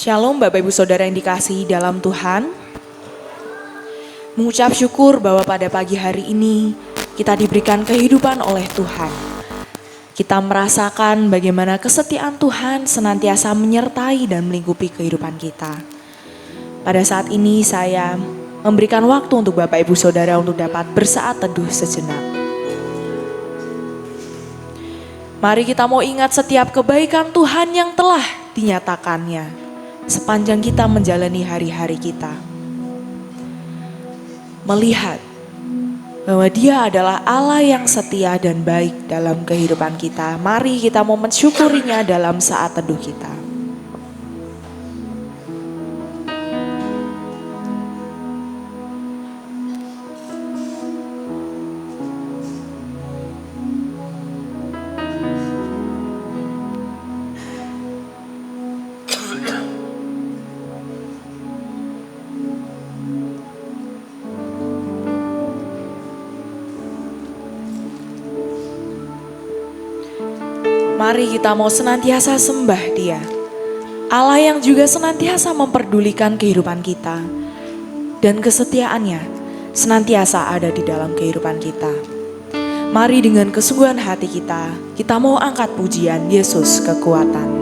Shalom Bapak Ibu Saudara yang dikasihi dalam Tuhan. Mengucap syukur bahwa pada pagi hari ini kita diberikan kehidupan oleh Tuhan. Kita merasakan bagaimana kesetiaan Tuhan senantiasa menyertai dan melingkupi kehidupan kita. Pada saat ini saya memberikan waktu untuk Bapak Ibu Saudara untuk dapat bersaat teduh sejenak. Mari kita mau ingat setiap kebaikan Tuhan yang telah dinyatakannya sepanjang kita menjalani hari-hari kita. Melihat bahwa Dia adalah Allah yang setia dan baik dalam kehidupan kita. Mari kita mau mensyukurinya dalam saat teduh kita. Mari kita mau senantiasa sembah Dia, Allah yang juga senantiasa memperdulikan kehidupan kita dan kesetiaannya senantiasa ada di dalam kehidupan kita. Mari dengan kesungguhan hati kita mau angkat pujian Yesus kekuatan.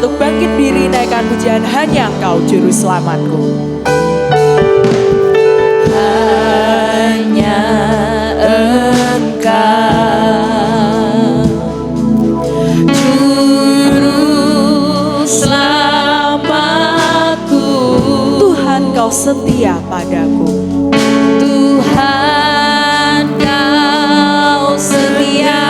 Untuk bangkit diri, naikkan pujian hanya Engkau Juru Selamatku. Hanya Engkau Juru Selamatku. Tuhan, Kau setia padaku. Tuhan, Kau setia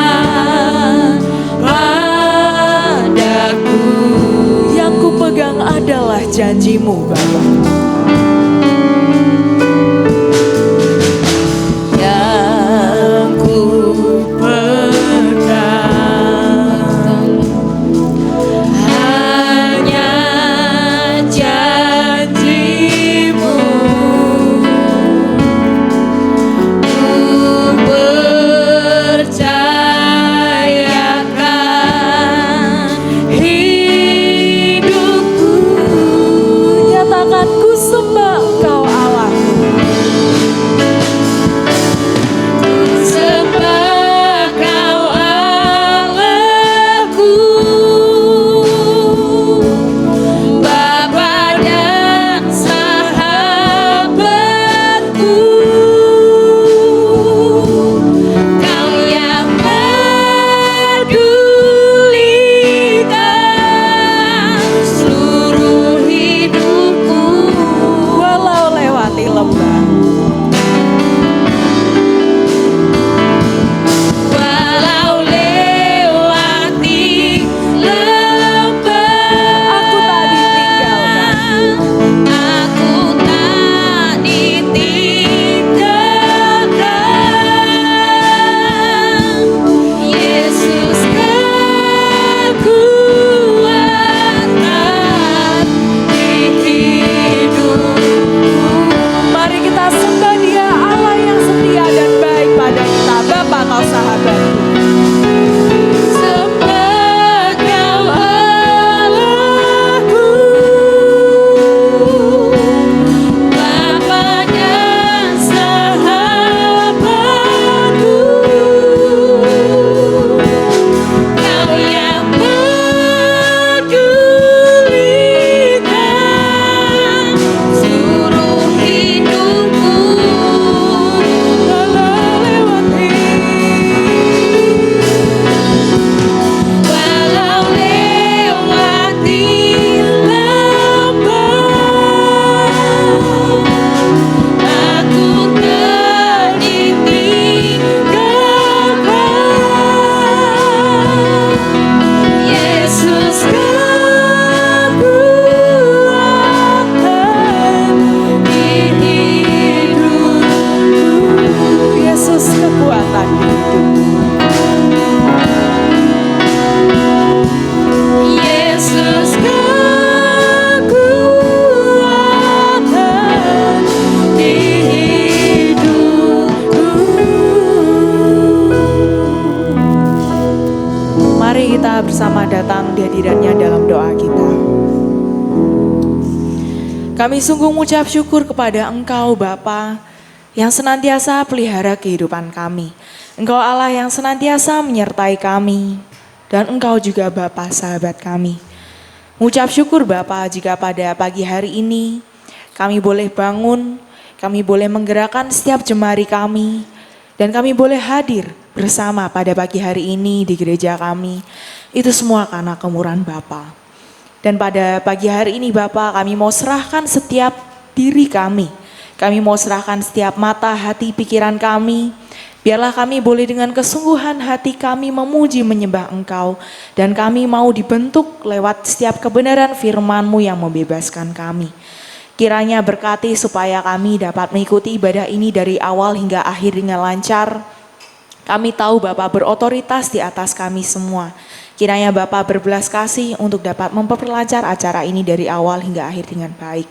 pegang adalah janji-Mu, Bapa. Yang ku pegang hanya janji-Mu. Ku percayakan hidupku, nyatakan ku kita bersama datang di hadiratnya dalam doa kita. Kami sungguh mengucap syukur kepada Engkau Bapa yang senantiasa pelihara kehidupan kami. Engkau Allah yang senantiasa menyertai kami, dan Engkau juga Bapa sahabat kami. Mengucap syukur Bapa jika pada pagi hari ini kami boleh bangun, kami boleh menggerakkan setiap jemari kami, dan kami boleh hadir bersama pada pagi hari ini di gereja kami. Itu semua karena kemurahan Bapa. Dan pada pagi hari ini Bapa, kami mau serahkan setiap diri kami. Kami mau serahkan setiap mata, hati, pikiran kami. Biarlah kami boleh dengan kesungguhan hati kami memuji menyembah Engkau. Dan kami mau dibentuk lewat setiap kebenaran firman-Mu yang membebaskan kami. Kiranya berkati supaya kami dapat mengikuti ibadah ini dari awal hingga akhir dengan lancar. Kami tahu Bapak berotoritas di atas kami semua. Kiranya Bapak berbelas kasih untuk dapat memperlancar acara ini dari awal hingga akhir dengan baik.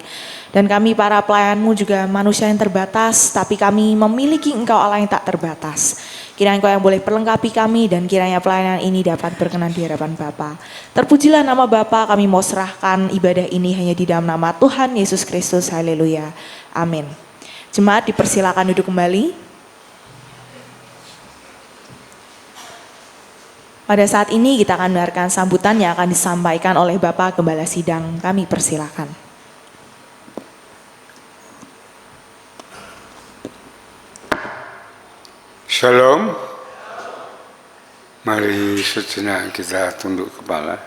Dan kami para pelayan-Mu juga manusia yang terbatas, tapi kami memiliki Engkau Allah yang tak terbatas. Kiranya Engkau yang boleh perlengkapi kami, dan kiranya pelayanan ini dapat berkenan di hadapan Bapa. Terpujilah nama Bapa, kami mau serahkan ibadah ini hanya di dalam nama Tuhan Yesus Kristus. Haleluya. Amin. Jemaat dipersilakan duduk kembali. Pada saat ini kita akan mendengarkan sambutan yang akan disampaikan oleh Bapak Gembala Sidang. Kami persilakan. Shalom. Mari sejenak kita tunduk kepala.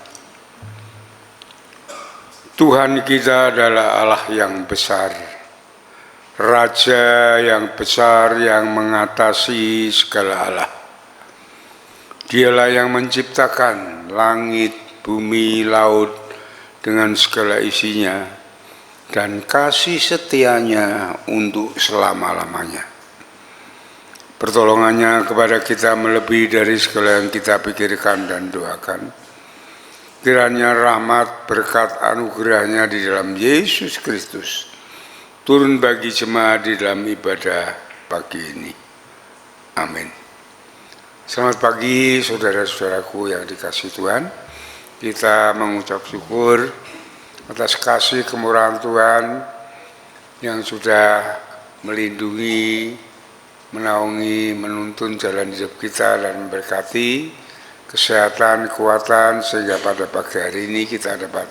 Tuhan kita adalah Allah yang besar, Raja yang besar yang mengatasi segala Allah. Dialah yang menciptakan langit, bumi, laut dengan segala isinya, dan kasih setianya untuk selama-lamanya. Pertolongannya kepada kita melebihi dari segala yang kita pikirkan dan doakan. Kiranya rahmat, berkat, anugerahnya di dalam Yesus Kristus turun bagi jemaat di dalam ibadah pagi ini. Amin. Selamat pagi saudara-saudaraku yang dikasihi Tuhan. Kita mengucap syukur atas kasih kemurahan Tuhan yang sudah melindungi, menaungi, menuntun jalan hidup kita dan memberkati kesehatan, kekuatan, sehingga pada pagi hari ini kita dapat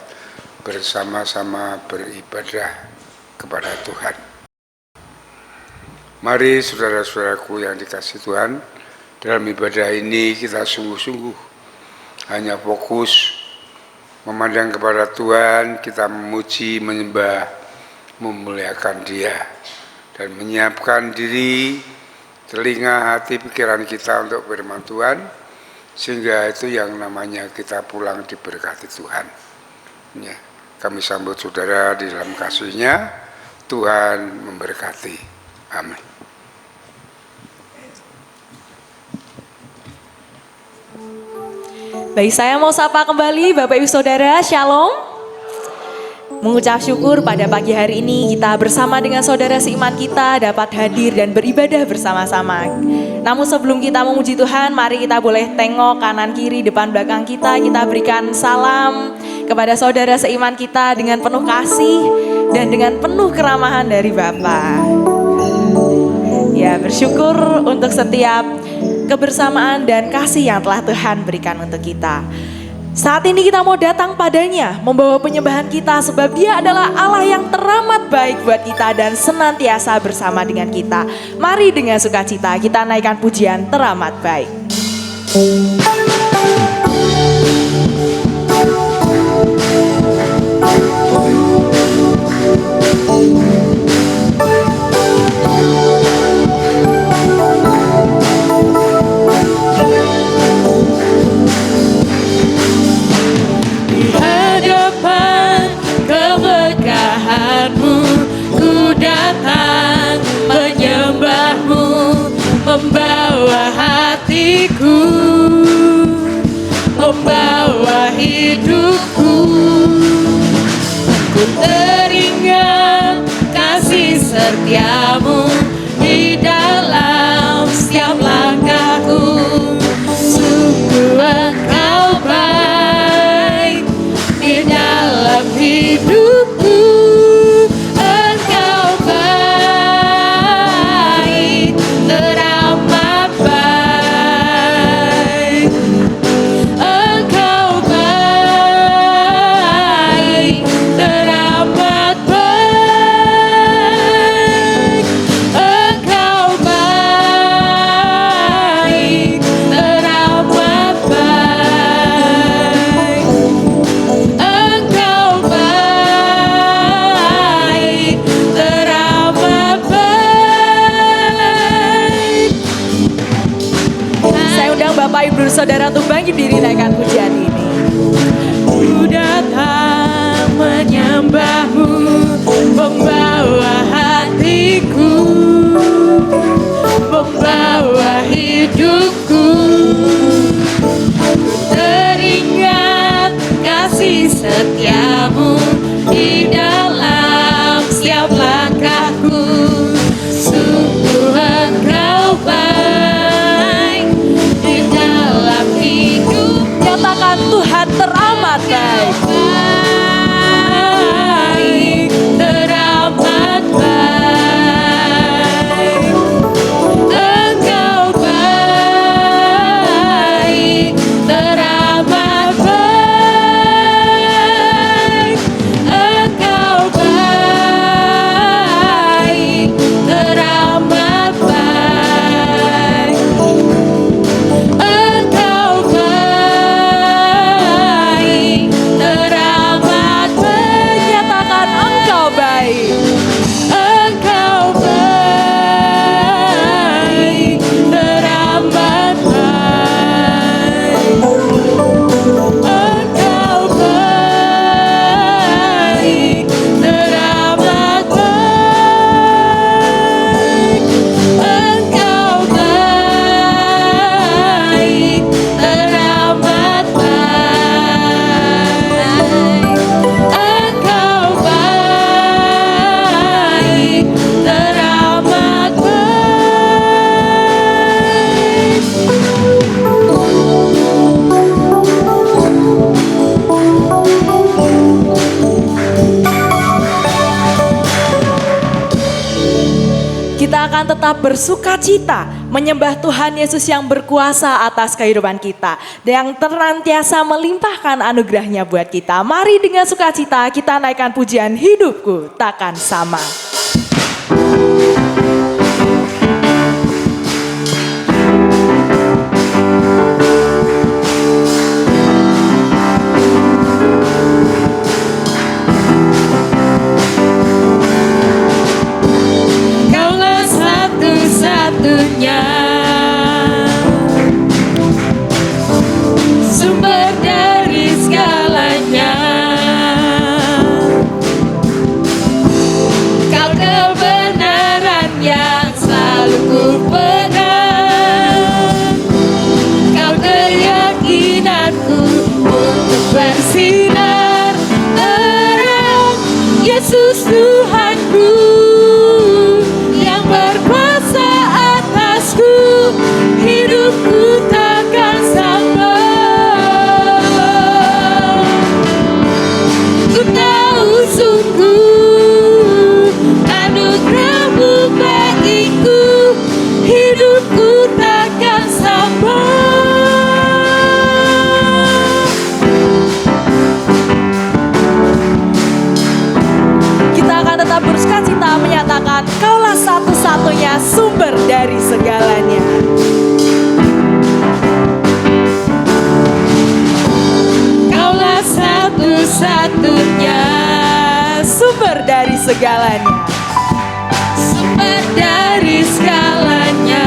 bersama-sama beribadah kepada Tuhan. Mari saudara-saudaraku yang dikasihi Tuhan, dalam ibadah ini kita sungguh-sungguh hanya fokus memandang kepada Tuhan, kita memuji, menyembah, memuliakan Dia, dan menyiapkan diri, telinga, hati, pikiran kita untuk firman Tuhan, sehingga itu yang namanya kita pulang diberkati Tuhan. Ya, kami sambut saudara di dalam kasih-Nya. Tuhan memberkati. Amin. Baik, saya mau sapa kembali Bapak Ibu Saudara, Shalom. Mengucap syukur pada pagi hari ini kita bersama dengan saudara seiman kita dapat hadir dan beribadah bersama-sama. Namun sebelum kita memuji Tuhan, mari kita boleh tengok kanan kiri depan belakang kita. Kita berikan salam kepada saudara seiman kita dengan penuh kasih dan dengan penuh keramahan dari Bapa. Ya, bersyukur untuk setiap kebersamaan dan kasih yang telah Tuhan berikan untuk kita. Saat ini kita mau datang padanya, membawa penyembahan kita sebab Dia adalah Allah yang teramat baik buat kita dan senantiasa bersama dengan kita. Mari dengan sukacita kita naikkan pujian teramat baik. Membawa hatiku, membawa hidupku. Ku teringat kasih setiamu di dalam setiap langkahku. Sungguh engkau baik. saudara untuk bangkit diri naikkan pujian ini. Ku datang menyembahmu, membawa hatiku, membawa hidupku. Teringat kasih setiamu di dalam setiap langkahku. Sungguh engkau baik di dalam hidup. Nyatakan Tuhan teramat baik. Baik, teramat baik. Engkau baik, teramat baik. Engkau baik, teramat baik. Engkau baik, teramat baik. Nyatakan Engkau baik. Engkau baik, teramat baik. Engkau baik, teramat baik. Engkau baik, teramat baik. Engkau baik, teramat baik. Kita akan tetap bersuka cita menyembah Tuhan Yesus yang berkuasa atas kehidupan kita, dan yang senantiasa melimpahkan anugerahnya buat kita. Mari dengan sukacita kita naikkan pujian Hidupku Takkan Sama. Kaulah satu-satunya sumber dari segalanya. Kau kebenaran yang selalu ku pegang. Kau keyakinanku untuk bersinar terang. Yesus Tuhanku yang berkuasa atasku, hidupku takkan sama. Ku tahu sungguh anugerah-Mu bagiku, hidupku takkan sama. Kita akan tetap bersukacita menyatakan Kaulah satu-satunya sumber dari segalanya. Kaulah satu-satunya Sumber dari segalanya. sumber dari segalanya.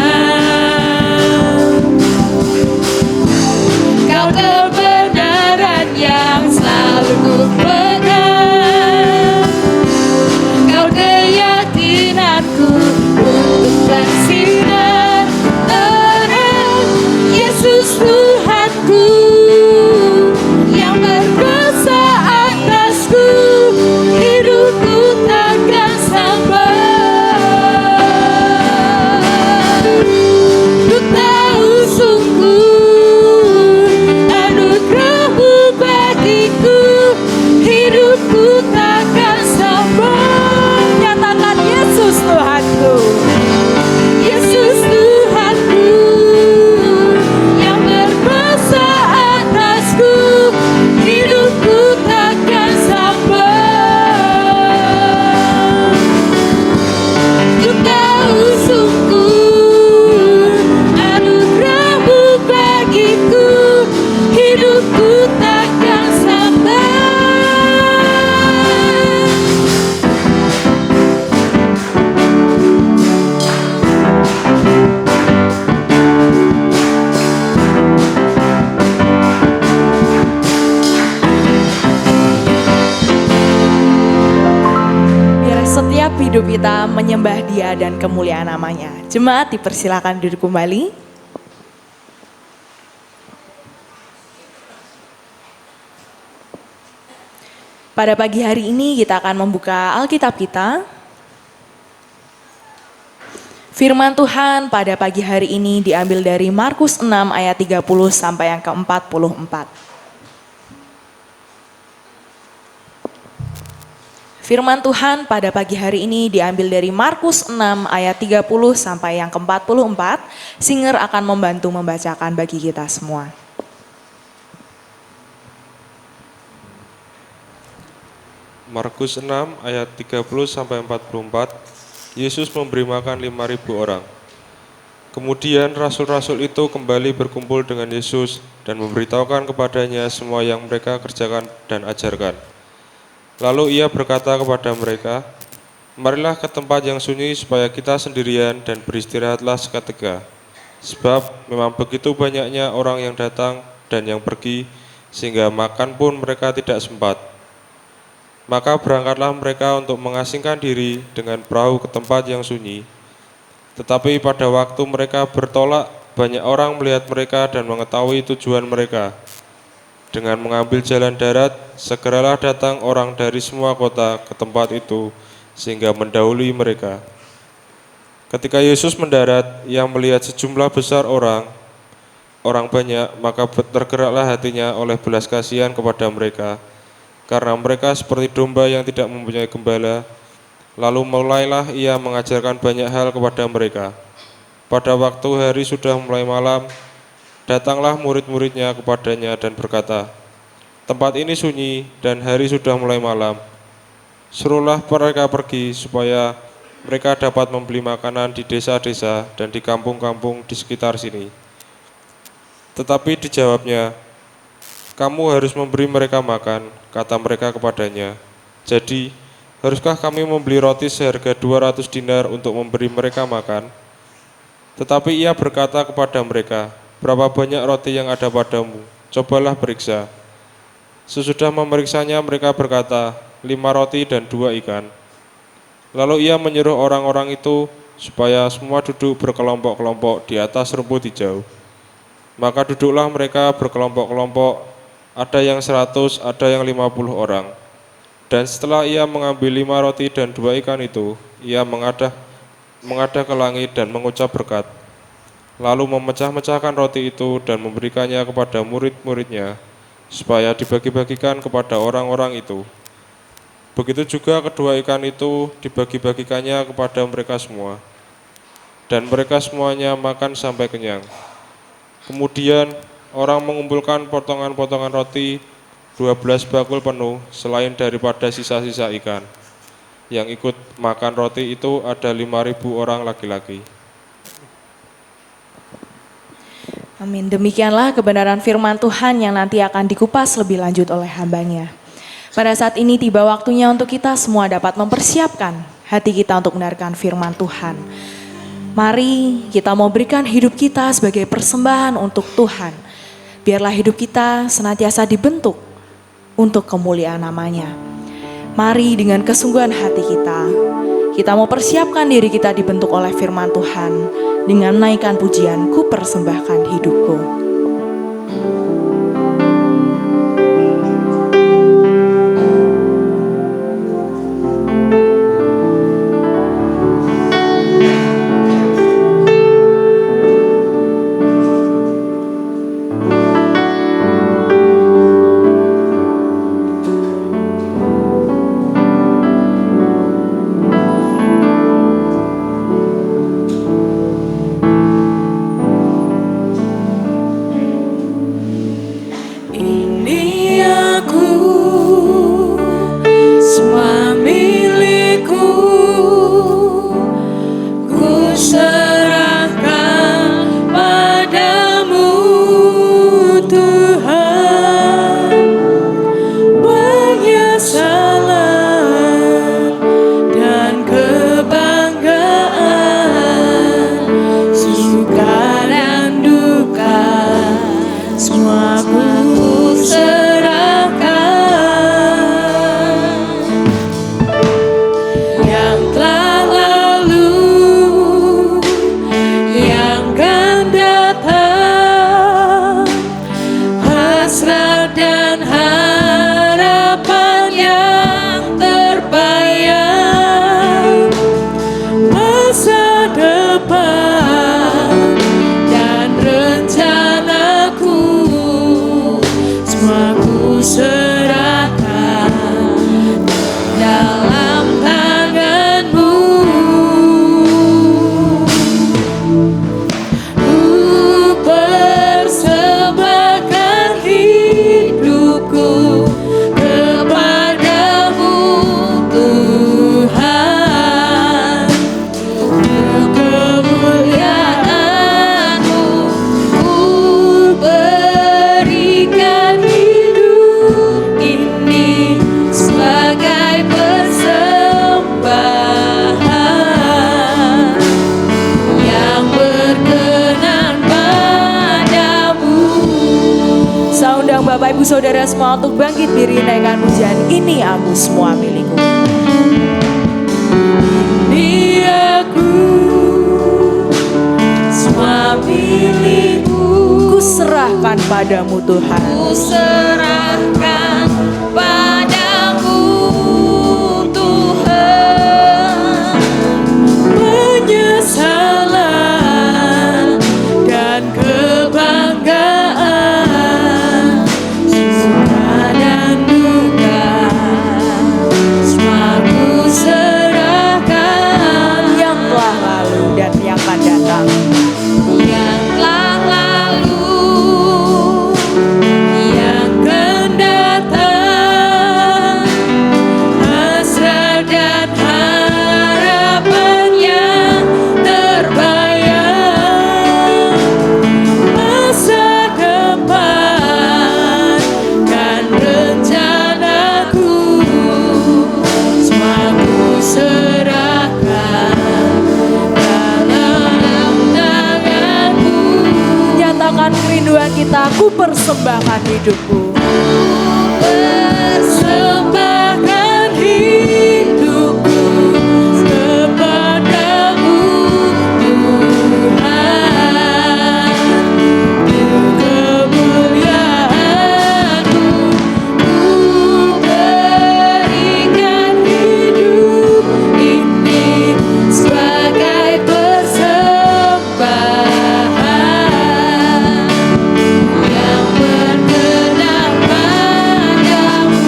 Kau kebenaran yang selalu ku pegang. Kau keyakinanku untuk bersinar terang. Yesus Tuhanku yang berkuasa atasku, hidupku takkan sama. setiap hidup kita menyembah Dia dan kemuliaan namanya. Jemaat dipersilakan duduk kembali. Pada pagi hari ini kita akan membuka Alkitab kita. Firman Tuhan pada pagi hari ini diambil dari Markus 6 ayat 30 sampai yang ke-44. Firman Tuhan pada pagi hari ini diambil dari Markus 6 ayat 30 sampai yang ke-44. Singer akan membantu membacakan bagi kita semua. Markus 6 ayat 30 sampai 44. Yesus memberi makan 5.000 orang. Kemudian rasul-rasul itu kembali berkumpul dengan Yesus dan memberitahukan kepadanya semua yang mereka kerjakan dan ajarkan. Lalu ia berkata kepada mereka, "Marilah ke tempat yang sunyi supaya kita sendirian dan beristirahatlah seketika. Sebab memang begitu banyaknya orang yang datang dan yang pergi, sehingga makan pun mereka tidak sempat." Maka berangkatlah mereka untuk mengasingkan diri dengan perahu ke tempat yang sunyi. Tetapi pada waktu mereka bertolak, banyak orang melihat mereka dan mengetahui tujuan mereka. Dengan mengambil jalan darat, segeralah datang orang dari semua kota ke tempat itu, sehingga mendahului mereka. Ketika Yesus mendarat, ia melihat sejumlah besar orang banyak, maka tergeraklah hatinya oleh belas kasihan kepada mereka, karena mereka seperti domba yang tidak mempunyai gembala. Lalu mulailah ia mengajarkan banyak hal kepada mereka. Pada waktu hari sudah mulai malam, datanglah murid-muridnya kepadanya dan berkata, "Tempat ini sunyi dan hari sudah mulai malam. Suruhlah mereka pergi supaya mereka dapat membeli makanan di desa-desa dan di kampung-kampung di sekitar sini." Tetapi dijawabnya, "Kamu harus memberi mereka makan," kata mereka kepadanya. "Jadi, haruskah kami membeli roti seharga 200 dinar untuk memberi mereka makan?" Tetapi ia berkata kepada mereka, "Berapa banyak roti yang ada padamu? Cobalah periksa." Sesudah memeriksanya mereka berkata, 5 roti dan 2 ikan. Lalu ia menyuruh orang-orang itu supaya semua duduk berkelompok-kelompok di atas rumput hijau. Maka duduklah mereka berkelompok-kelompok, ada yang 100, ada yang 50 orang. Dan setelah ia mengambil 5 roti dan 2 ikan itu, ia mengadah ke langit dan mengucap berkat. Lalu memecah-mecahkan roti itu dan memberikannya kepada murid-muridnya, supaya dibagi-bagikan kepada orang-orang itu. Begitu juga kedua ikan itu dibagi-bagikannya kepada mereka semua. Dan mereka semuanya makan sampai kenyang. Kemudian orang mengumpulkan potongan-potongan roti 12 bakul penuh, selain daripada sisa-sisa ikan. Yang ikut makan roti itu ada 5.000 orang laki-laki. Amin. Demikianlah kebenaran firman Tuhan yang nanti akan dikupas lebih lanjut oleh hambanya. Pada saat ini tiba waktunya untuk kita semua dapat mempersiapkan hati kita untuk mendengarkan firman Tuhan. Mari kita mau berikan hidup kita sebagai persembahan untuk Tuhan. Biarlah hidup kita senantiasa dibentuk untuk kemuliaan namanya. Mari dengan kesungguhan hati kita mau persiapkan diri kita dibentuk oleh firman Tuhan dengan menaikkan pujian, "Ku persembahkan hidupku." saudara semua untuk bangkit diri naikkan pujian Ini Aku Semua Milikku. Ini aku semua milikku, Ku serahkan padamu Tuhan. ku serahkan padamu Tuhan. Penyesalan dan kebanggaan, suka dan duka, semua ku serahkan. Yang telah lalu dan yang akan datang. Yang telah lalu, yang akan datang, hasrat dan harapan yang terbayang, masa depan dan rencanaku, semua ku serahkan dalam tanganmu. Nyatakan kerinduan kita, ku persembahkan hidupku. Persembahkan hidupku kepadamu Tuhan, untuk kemuliaan-Mu. Ku berikan hidup ini sebagai persembahan yang berkenan padamu.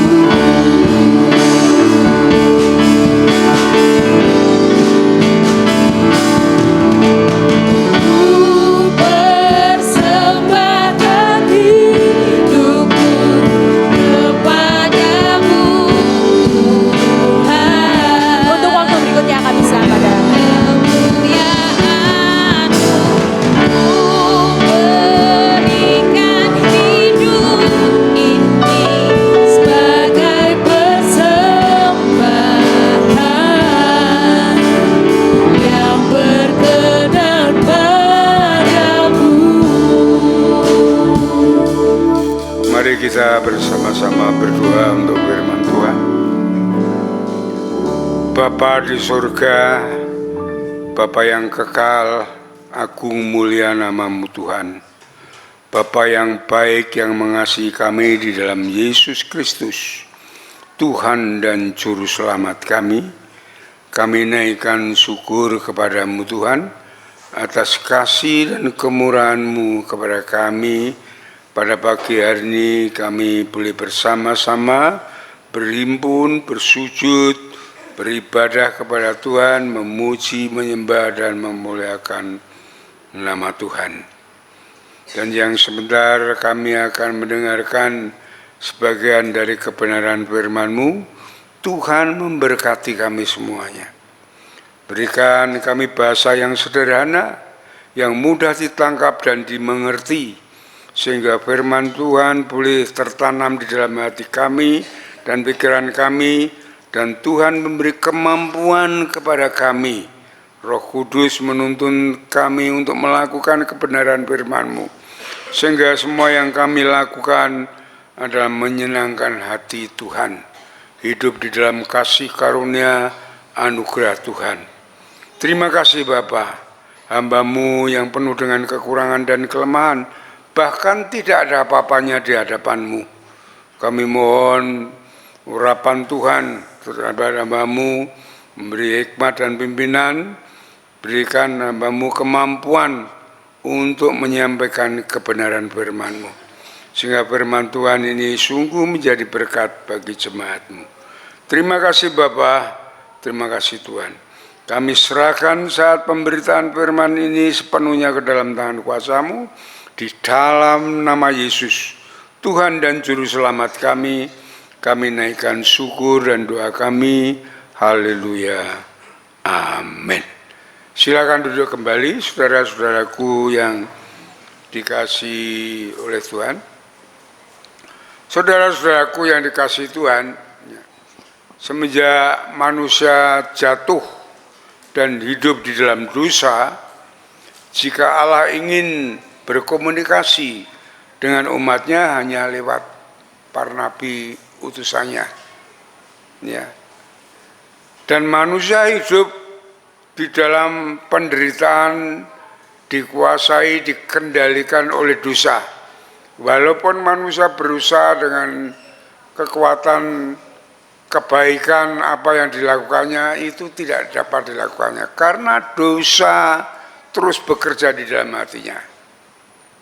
Ku persembahkan hidupku kepadamu Tuhan, Untuk waktu berikutnya kami serahkan padamu. kemuliaan-Mu. Ku berikan hidup ini sebagai persembahan yang berkenan padamu. Mari kita bersama-sama berdoa untuk firman Tuhan. Bapa di surga, Bapa yang kekal, agung mulia nama-Mu Tuhan. Bapa yang baik yang mengasihi kami di dalam Yesus Kristus, Tuhan dan Juru Selamat kami. Kami naikkan syukur kepada-Mu Tuhan atas kasih dan kemurahan-Mu kepada kami. Pada pagi hari ini kami boleh bersama-sama berhimpun, bersujud, beribadah kepada Tuhan, memuji, menyembah dan memuliakan nama Tuhan. Dan yang sebentar kami akan mendengarkan sebagian dari kebenaran firman-Mu. Tuhan memberkati kami semuanya. Berikan kami bahasa yang sederhana, yang mudah ditangkap dan dimengerti, sehingga firman Tuhan boleh tertanam di dalam hati kami dan pikiran kami, dan Tuhan memberi kemampuan kepada kami. Roh Kudus menuntun kami untuk melakukan kebenaran firman-Mu, sehingga semua yang kami lakukan adalah menyenangkan hati Tuhan, hidup di dalam kasih karunia anugerah Tuhan. Terima kasih Bapa, hamba-Mu yang penuh dengan kekurangan dan kelemahan, bahkan tidak ada apa-apanya di hadapan-Mu. Kami mohon urapan Tuhan terhadap hamba-Mu, memberi hikmat dan pimpinan, berikan hamba-Mu kemampuan untuk menyampaikan kebenaran firman-Mu, sehingga firman Tuhan ini sungguh menjadi berkat bagi jemaat-Mu. Terima kasih Bapa, terima kasih Tuhan. Kami serahkan saat pemberitaan firman ini sepenuhnya ke dalam tangan kuasa-Mu, di dalam nama Yesus, Tuhan dan Juru Selamat kami. Kami naikkan syukur dan doa kami. Haleluya. Amin. Silakan duduk kembali, saudara-saudaraku yang dikasihi oleh Tuhan. Saudara-saudaraku yang dikasihi Tuhan, semenjak manusia jatuh dan hidup di dalam dosa, jika Allah ingin berkomunikasi dengan umatnya hanya lewat para nabi utusannya. Ya. Dan manusia hidup di dalam penderitaan, dikuasai, dikendalikan oleh dosa. Walaupun manusia berusaha dengan kekuatan kebaikan apa yang dilakukannya, itu tidak dapat dilakukannya karena dosa terus bekerja di dalam hatinya.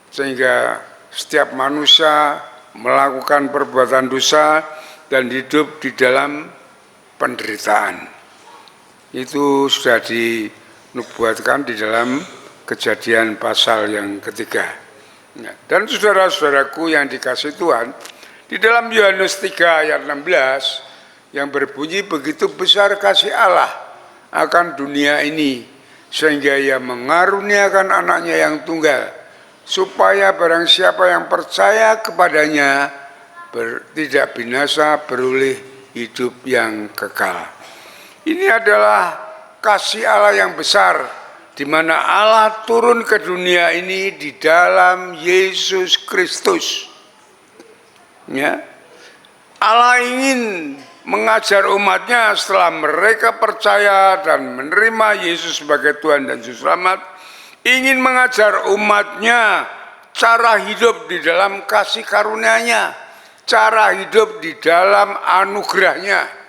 Sehingga setiap manusia melakukan perbuatan dosa dan hidup di dalam penderitaan. Itu sudah dinubuatkan di dalam Kejadian pasal yang ketiga. Dan saudara-saudaraku yang dikasihi Tuhan, di dalam Yohanes 3 ayat 16 yang berbunyi, begitu besar kasih Allah akan dunia ini sehingga ia mengaruniakan anaknya yang tunggal, supaya barang siapa yang percaya kepadanya tidak binasa, beroleh hidup yang kekal. Ini adalah kasih Allah yang besar, di mana Allah turun ke dunia ini di dalam Yesus Kristus. Ya. Allah ingin mengajar umatnya setelah mereka percaya dan menerima Yesus sebagai Tuhan dan Juru Selamat, ingin mengajar umatnya cara hidup di dalam kasih karunia-Nya, cara hidup di dalam anugerah-Nya.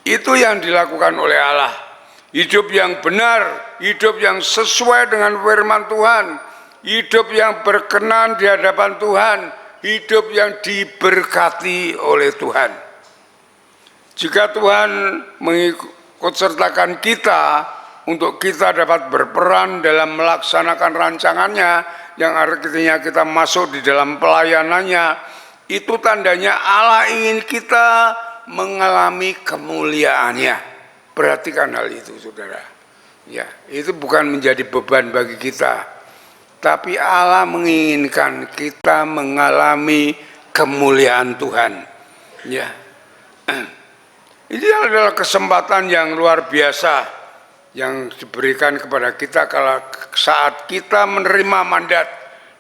Itu yang dilakukan oleh Allah. Hidup yang benar, hidup yang sesuai dengan firman Tuhan, hidup yang berkenan di hadapan Tuhan, hidup yang diberkati oleh Tuhan. Jika Tuhan mengikut sertakan kita untuk kita dapat berperan dalam melaksanakan rancangannya, yang artinya kita masuk di dalam pelayanannya, itu tandanya Allah ingin kita mengalami kemuliaannya. Perhatikan hal itu, saudara. Ya, itu bukan menjadi beban bagi kita, tapi Allah menginginkan kita mengalami kemuliaan Tuhan. Ya, ini adalah kesempatan yang luar biasa yang diberikan kepada kita kalau saat kita menerima mandat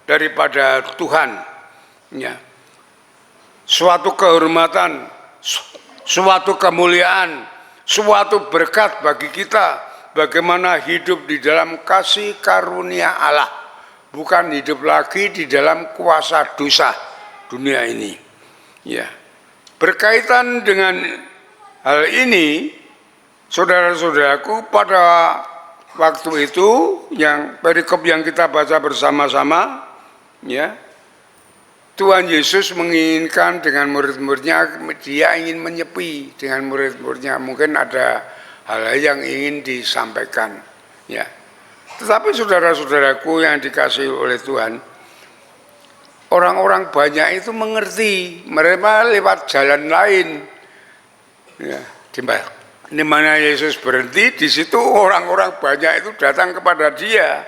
daripada Tuhan. Ya, suatu kehormatan, suatu kemuliaan, suatu berkat bagi kita, bagaimana hidup di dalam kasih karunia Allah, bukan hidup lagi di dalam kuasa dosa dunia ini. Ya, berkaitan dengan hal ini, saudara-saudaraku, pada waktu itu yang perikop yang kita baca bersama-sama, ya, Tuhan Yesus menginginkan dengan murid-muridnya, dia ingin menyepi dengan murid-muridnya. Mungkin ada hal yang ingin disampaikan. Ya. Tetapi saudara-saudaraku yang dikasihi oleh Tuhan, orang-orang banyak itu mengerti, mereka lewat jalan lain. Ya, di mana Yesus berhenti, di situ orang-orang banyak itu datang kepada dia.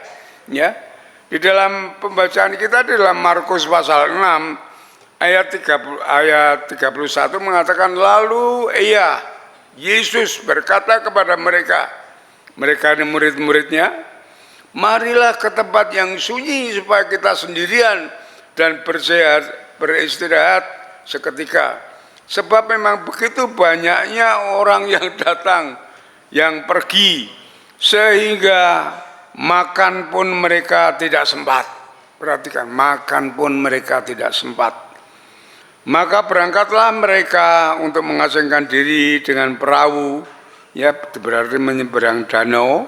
Ya. Di dalam pembacaan kita di dalam Markus pasal 6 ayat 31 mengatakan, lalu Yesus berkata kepada mereka ini murid-muridnya, marilah ke tempat yang sunyi supaya kita sendirian dan beristirahat seketika. Sebab memang begitu banyaknya orang yang datang, yang pergi, sehingga makan pun mereka tidak sempat. Perhatikan, makan pun mereka tidak sempat. Maka berangkatlah mereka untuk mengasingkan diri dengan perahu, ya berarti menyeberang danau,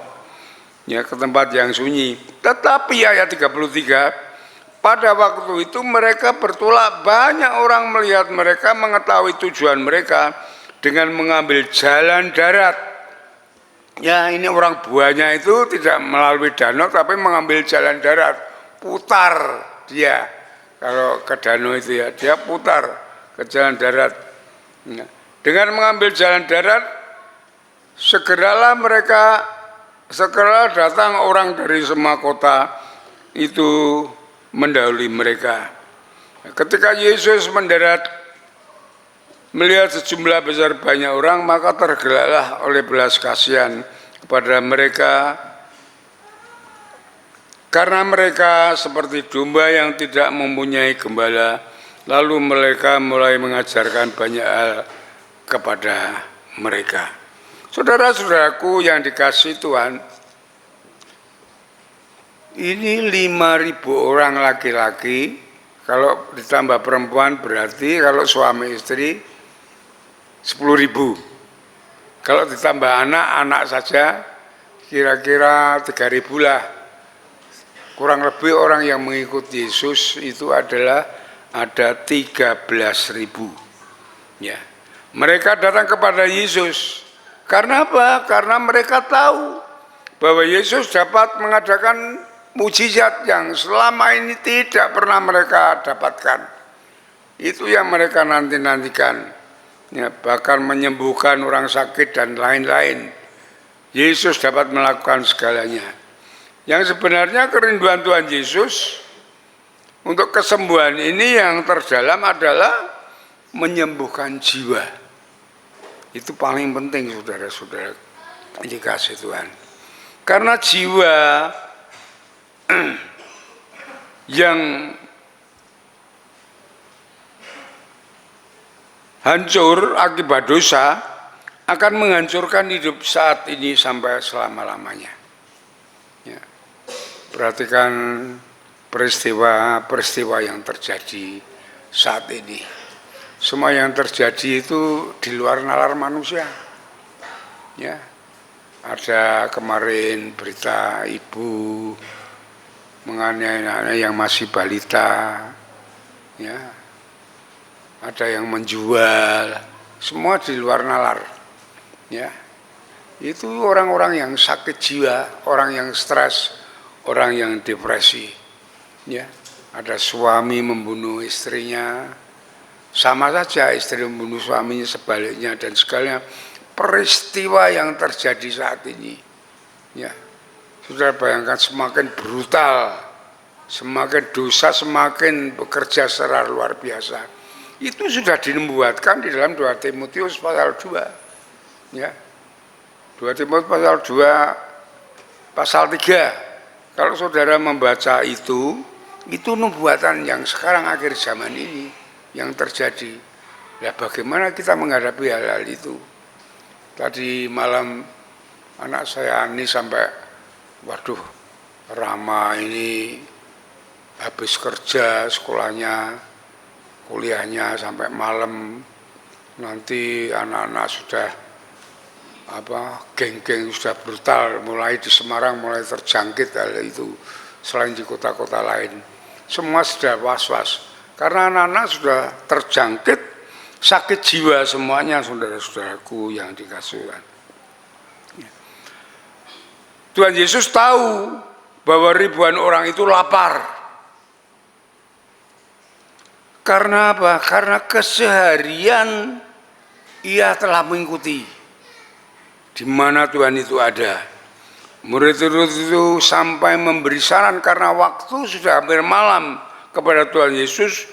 ya ke tempat yang sunyi. Tetapi ayat 33, pada waktu itu mereka bertolak, banyak orang melihat mereka, mengetahui tujuan mereka dengan mengambil jalan darat. Ya, ini orang buahnya itu tidak melalui danau tapi mengambil jalan darat, putar dia. Kalau ke danau itu ya, dia putar ke jalan darat. Nah, dengan mengambil jalan darat, segera datang orang dari semua kota itu mendahului mereka. Nah, ketika Yesus mendarat, melihat sejumlah besar banyak orang, maka tergeraklah oleh belas kasihan kepada mereka, karena mereka seperti domba yang tidak mempunyai gembala. Lalu mereka mulai mengajarkan banyak hal kepada mereka. Saudara-saudaraku yang dikasihi Tuhan, ini 5.000 orang laki-laki, kalau ditambah perempuan berarti kalau suami istri 10.000. Kalau ditambah anak-anak saja kira-kira 3.000 lah. Kurang lebih orang yang mengikuti Yesus itu adalah ada 13.000. Ya. Mereka datang kepada Yesus. Karena apa? Karena mereka tahu bahwa Yesus dapat mengadakan mujizat yang selama ini tidak pernah mereka dapatkan. Itu yang mereka nanti-nantikan. Ya, bahkan menyembuhkan orang sakit dan lain-lain. Yesus dapat melakukan segalanya. Yang sebenarnya kerinduan Tuhan Yesus untuk kesembuhan ini yang terdalam adalah menyembuhkan jiwa. Itu paling penting, saudara-saudara dikasih Tuhan. Karena jiwa yang hancur akibat dosa akan menghancurkan hidup saat ini sampai selama-lamanya. Ya. Perhatikan peristiwa-peristiwa yang terjadi saat ini. Semua yang terjadi itu di luar nalar manusia. Ya. Ada kemarin berita ibu menganiaya anak yang masih balita. Ya. Ada yang menjual, semua di luar nalar. Ya. Itu orang-orang yang sakit jiwa, orang yang stres, orang yang depresi. Ya. Ada suami membunuh istrinya, sama saja istri membunuh suaminya, sebaliknya, dan segalanya peristiwa yang terjadi saat ini. Ya. Sudah bayangkan semakin brutal, semakin dosa semakin bekerja secara luar biasa. Itu sudah dinubuatkan di dalam 2 Timotius pasal 2. Ya. 2 Timotius pasal 2 pasal 3. Kalau saudara membaca itu nubuatan yang sekarang akhir zaman ini yang terjadi. Ya, bagaimana kita menghadapi hal-hal itu? Tadi malam anak saya Ani sampai, waduh, Rama ini habis kerja sekolahnya, kuliahnya sampai malam, nanti anak-anak sudah geng-geng sudah brutal, mulai di Semarang mulai terjangkit hal itu, selain di kota-kota lain, semua sudah was-was karena anak-anak sudah terjangkit sakit jiwa semuanya, saudara-saudaraku yang dikasihi. Tuhan Yesus tahu bahwa ribuan orang itu lapar. Karena apa? Karena keseharian ia telah mengikuti di mana Tuhan itu ada. Murid-murid itu sampai memberi saran karena waktu sudah hampir malam kepada Tuhan Yesus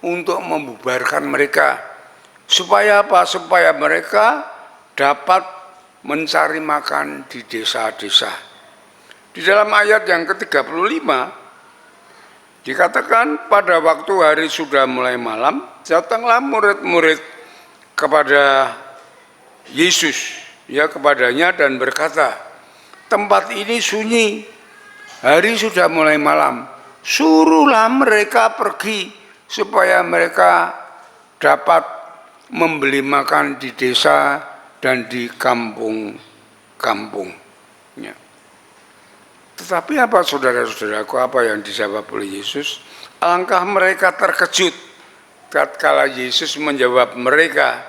untuk membubarkan mereka. Supaya apa? Supaya mereka dapat mencari makan di desa-desa. Di dalam ayat yang ke-35 dikatakan pada waktu hari sudah mulai malam, datanglah murid-murid kepada Yesus, ya kepadanya dan berkata, tempat ini sunyi, hari sudah mulai malam, suruhlah mereka pergi supaya mereka dapat membeli makan di desa dan di kampung-kampung. Ya. Tetapi apa saudara-saudaraku, apa yang dijawab oleh Yesus? Alangkah mereka terkejut tatkala Yesus menjawab mereka,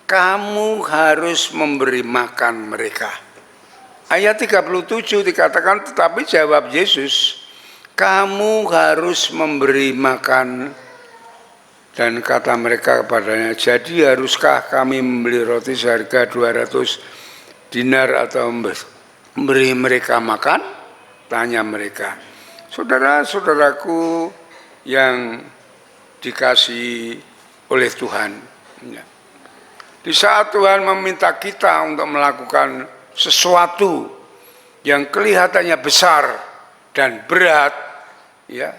kamu harus memberi makan mereka. Ayat 37 dikatakan, tetapi jawab Yesus, kamu harus memberi makan. Dan kata mereka kepadanya, jadi haruskah kami membeli roti seharga 200 dinar atau memberi mereka makan? Tanya mereka. Saudara-saudaraku yang dikasihi oleh Tuhan, di saat Tuhan meminta kita untuk melakukan sesuatu yang kelihatannya besar dan berat, ya,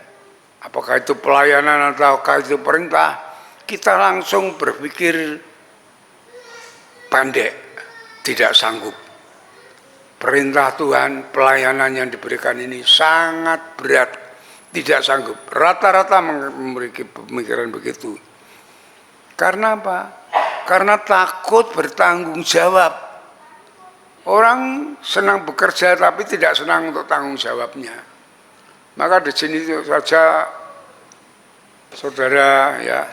apakah itu pelayanan ataukah itu perintah, kita langsung berpikir pendek, tidak sanggup. Perintah Tuhan, pelayanan yang diberikan ini sangat berat, tidak sanggup. Rata-rata memiliki pemikiran begitu. Karena apa? Karena takut bertanggung jawab. Orang senang bekerja tapi tidak senang untuk tanggung jawabnya. Maka di sini saja saudara ya,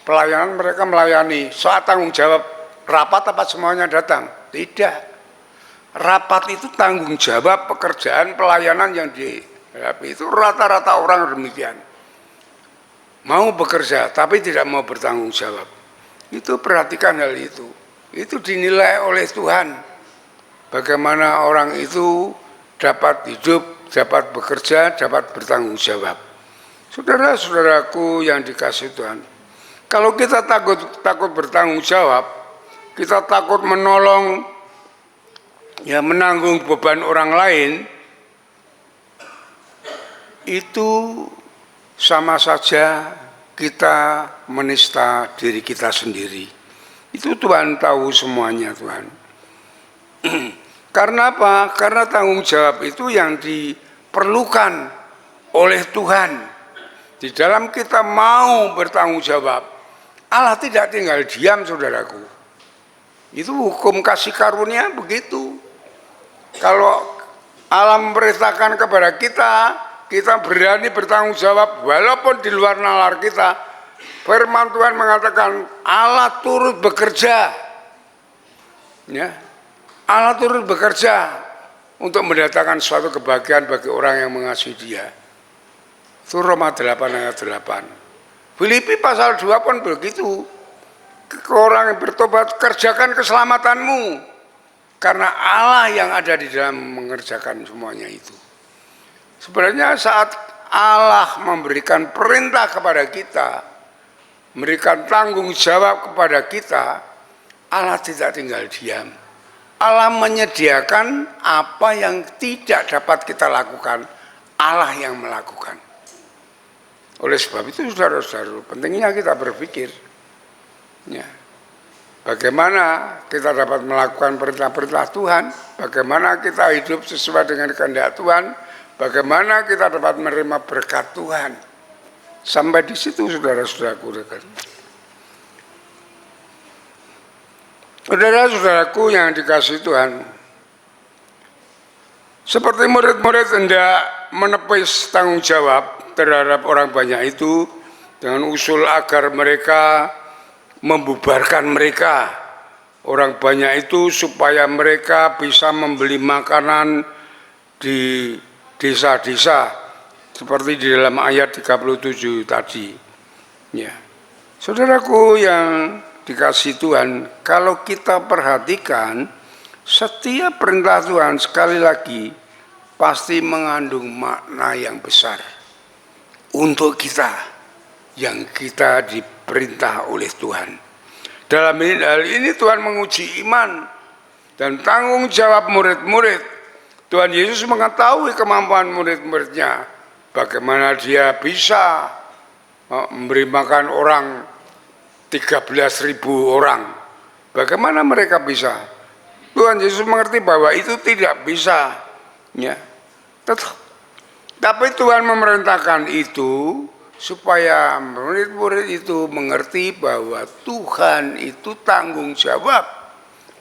pelayanan mereka melayani. Saat tanggung jawab rapat apa semuanya datang? Tidak. Rapat itu tanggung jawab pekerjaan pelayanan yang dihadapi. Itu rata-rata orang demikian. Mau bekerja tapi tidak mau bertanggung jawab. Itu perhatikan hal itu. Itu dinilai oleh Tuhan. Bagaimana orang itu dapat hidup, dapat bekerja, dapat bertanggung jawab. Saudara-saudaraku yang dikasihi Tuhan, kalau kita takut bertanggung jawab, kita takut menolong, ya menanggung beban orang lain, itu sama saja kita menista diri kita sendiri. Itu Tuhan tahu semuanya, Tuhan. Karena apa? Karena tanggung jawab itu yang diperlukan oleh Tuhan. Di dalam kita mau bertanggung jawab, Allah tidak tinggal diam, saudaraku. Itu hukum kasih karunia begitu. Kalau Allah memerintahkan kepada kita, kita berani bertanggung jawab walaupun di luar nalar kita. Firman Tuhan mengatakan Allah turut bekerja. Ya. Allah turut bekerja untuk mendatangkan suatu kebahagiaan bagi orang yang mengasihi Dia. Itu Roma 8 ayat 8. Filipi pasal 2 pun begitu. Orang yang bertobat, kerjakan keselamatanmu. Karena Allah yang ada di dalam mengerjakan semuanya itu. Sebenarnya saat Allah memberikan perintah kepada kita, memberikan tanggung jawab kepada kita, Allah tidak tinggal diam. Allah menyediakan apa yang tidak dapat kita lakukan, Allah yang melakukan. Oleh sebab itu saudara-saudara, pentingnya kita berpikir, ya, bagaimana kita dapat melakukan perintah-perintah Tuhan, bagaimana kita hidup sesuai dengan kehendak Tuhan, bagaimana kita dapat menerima berkat Tuhan. Sampai di situ saudara-saudaraku. Saudara-saudaraku yang dikasihi Tuhan, seperti murid-murid hendak menepis tanggung jawab terhadap orang banyak itu dengan usul agar mereka membubarkan mereka, orang banyak itu, supaya mereka bisa membeli makanan di desa-desa seperti di dalam ayat 37 tadi. Ya. Saudaraku yang dikasihi Tuhan, kalau kita perhatikan setiap perintah Tuhan sekali lagi pasti mengandung makna yang besar untuk kita yang kita diperintah oleh Tuhan. Dalam hal ini Tuhan menguji iman dan tanggung jawab murid-murid. Tuhan Yesus mengetahui kemampuan murid-muridnya, bagaimana dia bisa memberi makan orang 13.000 orang. Bagaimana mereka bisa? Tuhan Yesus mengerti bahwa itu tidak bisa. Ya. Tapi Tuhan memerintahkan itu supaya murid-murid itu mengerti bahwa Tuhan itu tanggung jawab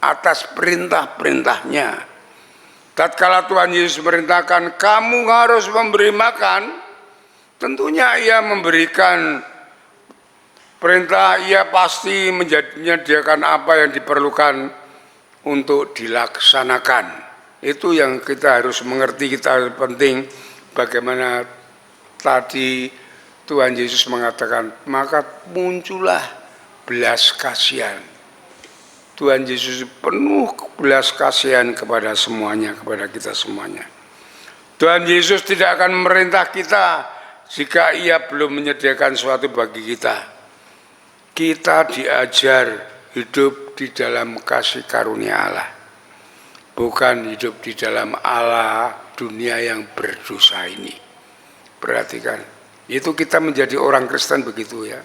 atas perintah-perintahnya. Tatkala Tuhan Yesus memerintahkan kamu harus memberi makan, tentunya Ia memberikan perintah, Ia pasti menyediakan apa yang diperlukan untuk dilaksanakan. Itu yang kita harus mengerti, kita harus penting. Bagaimana tadi Tuhan Yesus mengatakan, maka muncullah belas kasihan. Tuhan Yesus penuh belas kasihan kepada semuanya, kepada kita semuanya. Tuhan Yesus tidak akan memerintah kita jika Ia belum menyediakan sesuatu bagi kita. Kita diajar hidup di dalam kasih karunia Allah, bukan hidup di dalam Allah dunia yang berdosa ini. Perhatikan, Itu kita menjadi orang Kristen begitu ya.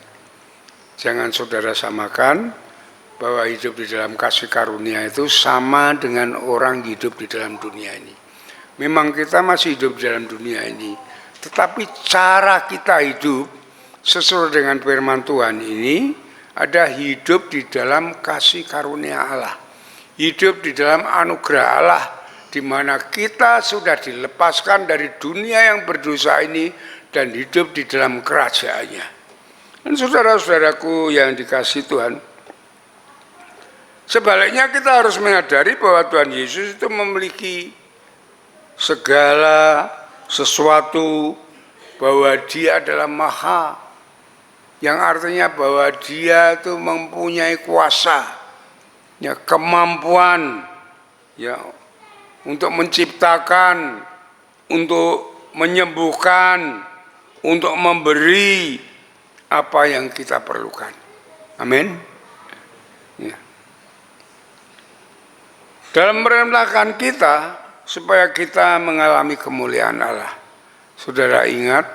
Jangan saudara samakan bahwa hidup di dalam kasih karunia itu sama dengan orang hidup di dalam dunia ini. Memang kita masih hidup di dalam dunia ini, tetapi cara kita hidup sesuai dengan firman Tuhan ini ada hidup di dalam kasih karunia Allah. Hidup di dalam anugerah Allah, di mana kita sudah dilepaskan dari dunia yang berdosa ini dan hidup di dalam kerajaannya. Dan saudara-saudaraku yang dikasihi Tuhan, sebaliknya kita harus menyadari bahwa Tuhan Yesus itu memiliki segala sesuatu, bahwa Dia adalah Maha, yang artinya bahwa Dia itu mempunyai kuasa, ya, kemampuan, ya, untuk menciptakan, untuk menyembuhkan, untuk memberi apa yang kita perlukan. Amin. Ya. Dalam merendahkan kita supaya kita mengalami kemuliaan Allah. Saudara ingat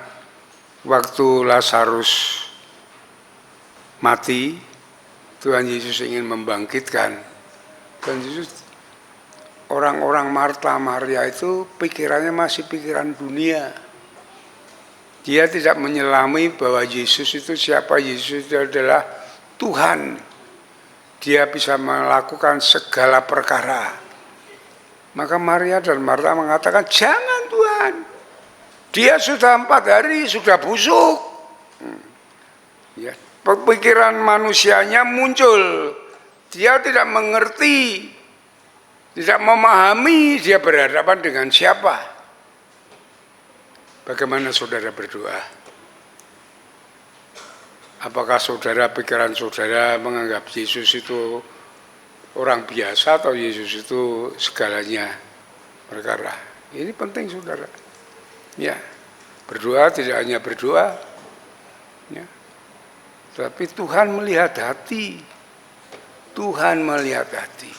waktu Lazarus mati, Tuhan Yesus ingin membangkitkan. Tuhan Yesus, orang-orang Marta Maria itu pikirannya masih pikiran dunia. Dia tidak menyelami bahwa Yesus itu siapa. Yesus itu adalah Tuhan. Dia bisa melakukan segala perkara. Maka Maria dan Marta mengatakan, jangan Tuhan, dia sudah 4 hari, sudah busuk. Ya, pikiran manusianya muncul. Dia tidak mengerti, tidak memahami dia berhadapan dengan siapa. Bagaimana saudara berdoa? Apakah saudara, pikiran saudara menganggap Yesus itu orang biasa atau Yesus itu segalanya perkara? Ini penting saudara. Ya, berdoa tidak hanya berdoa, ya, tapi Tuhan melihat hati. Tuhan melihat hati.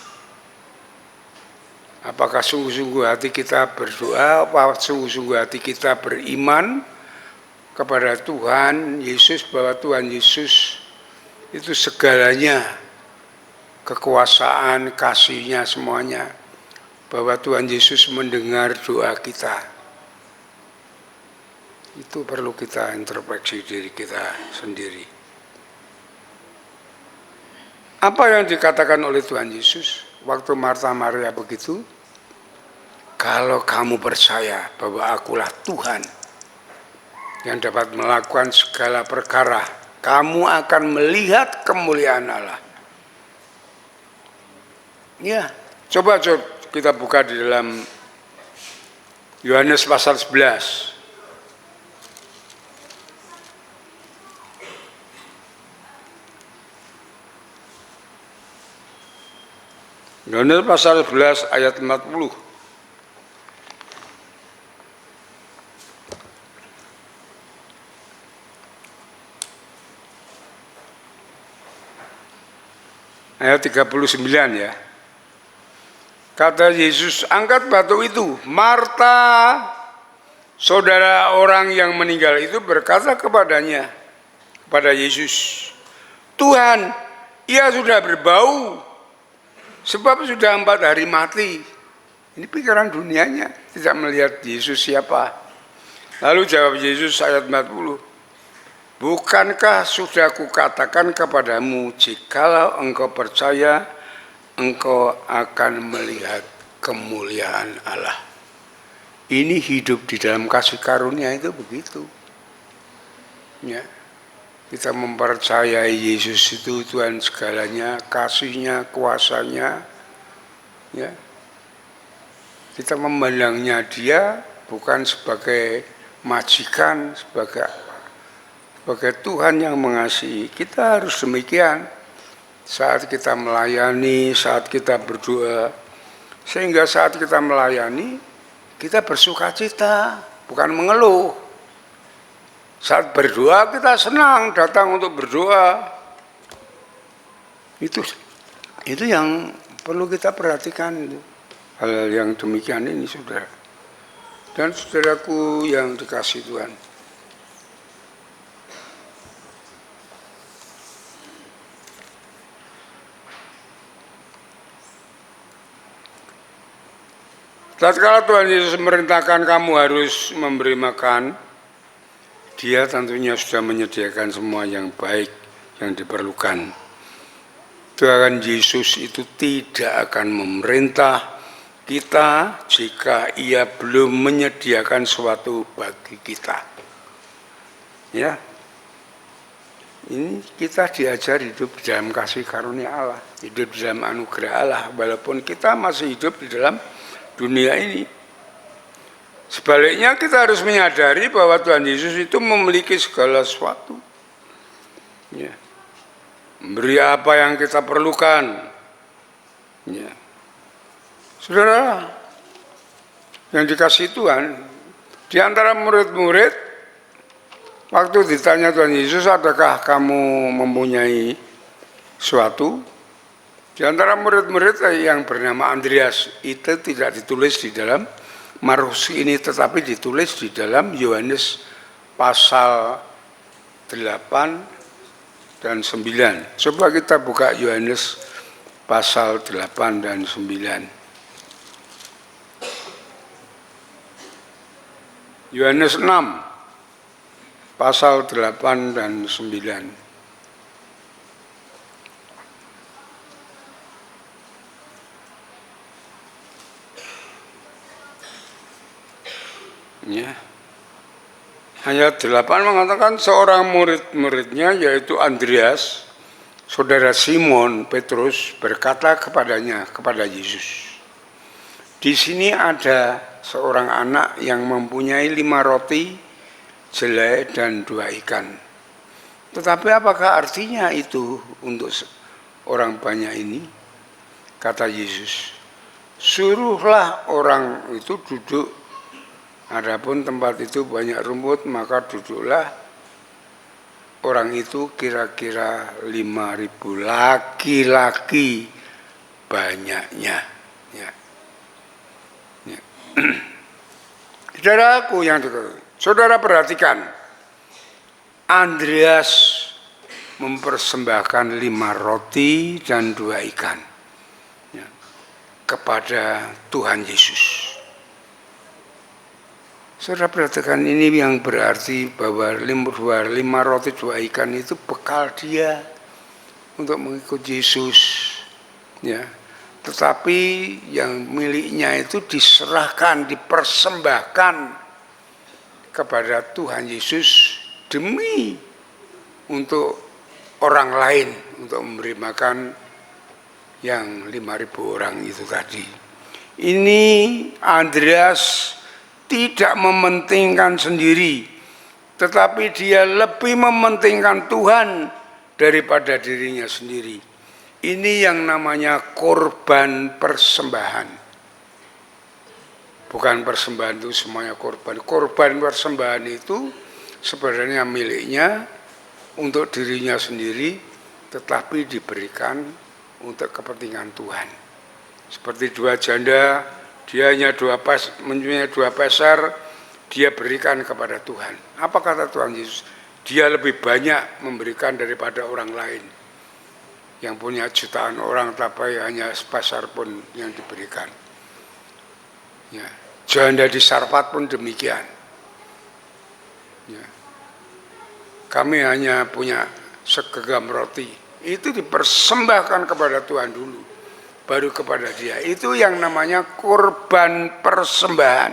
Apakah sungguh-sungguh hati kita berdoa, apa sungguh-sungguh hati kita beriman kepada Tuhan Yesus, bahwa Tuhan Yesus itu segalanya, kekuasaan, kasih-Nya semuanya, bahwa Tuhan Yesus mendengar doa kita. Itu perlu kita introspeksi diri kita sendiri. Apa yang dikatakan oleh Tuhan Yesus waktu Marta Maria begitu? Kalau kamu percaya bahwa akulah Tuhan yang dapat melakukan segala perkara, kamu akan melihat kemuliaan Allah. Ya, coba kita buka di dalam Yohanes pasal 11. Yohanes pasal 11 ayat 40. Ayat 39 ya. Kata Yesus, angkat batu itu. Marta, saudara orang yang meninggal itu, berkata kepadanya, kepada Yesus, Tuhan, ia sudah berbau, sebab sudah 4 hari mati. Ini pikiran dunianya, tidak melihat Yesus siapa. Lalu jawab Yesus ayat 40, bukankah sudah kukatakan kepadamu, jikalau engkau percaya, engkau akan melihat kemuliaan Allah. Ini hidup di dalam kasih karunia itu begitu. Ya, kita mempercayai Yesus itu Tuhan segalanya, kasih-Nya, kuasanya. Ya, kita memandangnya Dia bukan sebagai majikan, sebagai Tuhan yang mengasihi. Kita harus demikian saat kita melayani, saat kita berdoa, sehingga saat kita melayani kita bersuka cita, bukan mengeluh. Saat berdoa kita senang datang untuk berdoa. Itu yang perlu kita perhatikan, hal yang demikian ini saudara. Dan saudaraku yang dikasihi Tuhan, Tatkala Tuhan Yesus merintahkan kamu harus memberi makan, Dia tentunya sudah menyediakan semua yang baik yang diperlukan. Tuhan Yesus itu tidak akan memerintah kita jika Ia belum menyediakan sesuatu bagi kita. Ya, ini kita diajar hidup di dalam kasih karunia Allah, hidup di dalam anugerah Allah, walaupun kita masih hidup di dalam dunia ini. Sebaliknya kita harus menyadari bahwa Tuhan Yesus itu memiliki segala sesuatu. Ya. Memberi apa yang kita perlukan. Ya. Saudara, yang dikasih Tuhan, di antara murid-murid, waktu ditanya Tuhan Yesus, adakah kamu mempunyai sesuatu? Di antara murid-murid yang bernama Andreas, itu tidak ditulis di dalam Markus ini, tetapi ditulis di dalam Yohanes pasal 8 dan 9. Coba kita buka Yohanes pasal 8 dan 9. Yohanes 6 pasal 8 dan 9. Ya. Ayat 8 mengatakan seorang murid-muridnya yaitu Andreas, saudara Simon Petrus, berkata kepadanya, kepada Yesus, di sini ada seorang anak yang mempunyai 5 roti jelai dan 2 ikan. Tetapi apakah artinya itu untuk orang banyak ini? Kata Yesus, suruhlah orang itu duduk. Adapun tempat itu banyak rumput, maka duduklah orang itu kira-kira 5.000 laki-laki banyaknya. Ya. Ya. Saudaraku yang dikatakan, saudara perhatikan, Andreas mempersembahkan 5 roti dan 2 ikan ya, kepada Tuhan Yesus. Saudara perhatikan, ini yang berarti bahwa 5 roti 2 ikan itu bekal dia untuk mengikut Yesus. Ya. Tetapi yang miliknya itu diserahkan, dipersembahkan kepada Tuhan Yesus demi untuk orang lain, untuk memberi makan yang 5.000 orang itu tadi. Ini Andreas tidak mementingkan sendiri, tetapi dia lebih mementingkan Tuhan daripada dirinya sendiri. Ini yang namanya korban persembahan. Bukan persembahan itu semuanya korban. Korban persembahan itu sebenarnya miliknya untuk dirinya sendiri, tetapi diberikan untuk kepentingan Tuhan. Seperti 2 janda, dia hanya mempunyai 2 peser, dia berikan kepada Tuhan. Apa kata Tuhan Yesus? Dia lebih banyak memberikan daripada orang lain. Yang punya jutaan orang, tapi hanya sepeser pun yang diberikan. Ya. Janda di Sarfat pun demikian. Ya. Kami hanya punya segenggam roti. Itu dipersembahkan kepada Tuhan dulu, baru kepada dia. Itu yang namanya korban persembahan.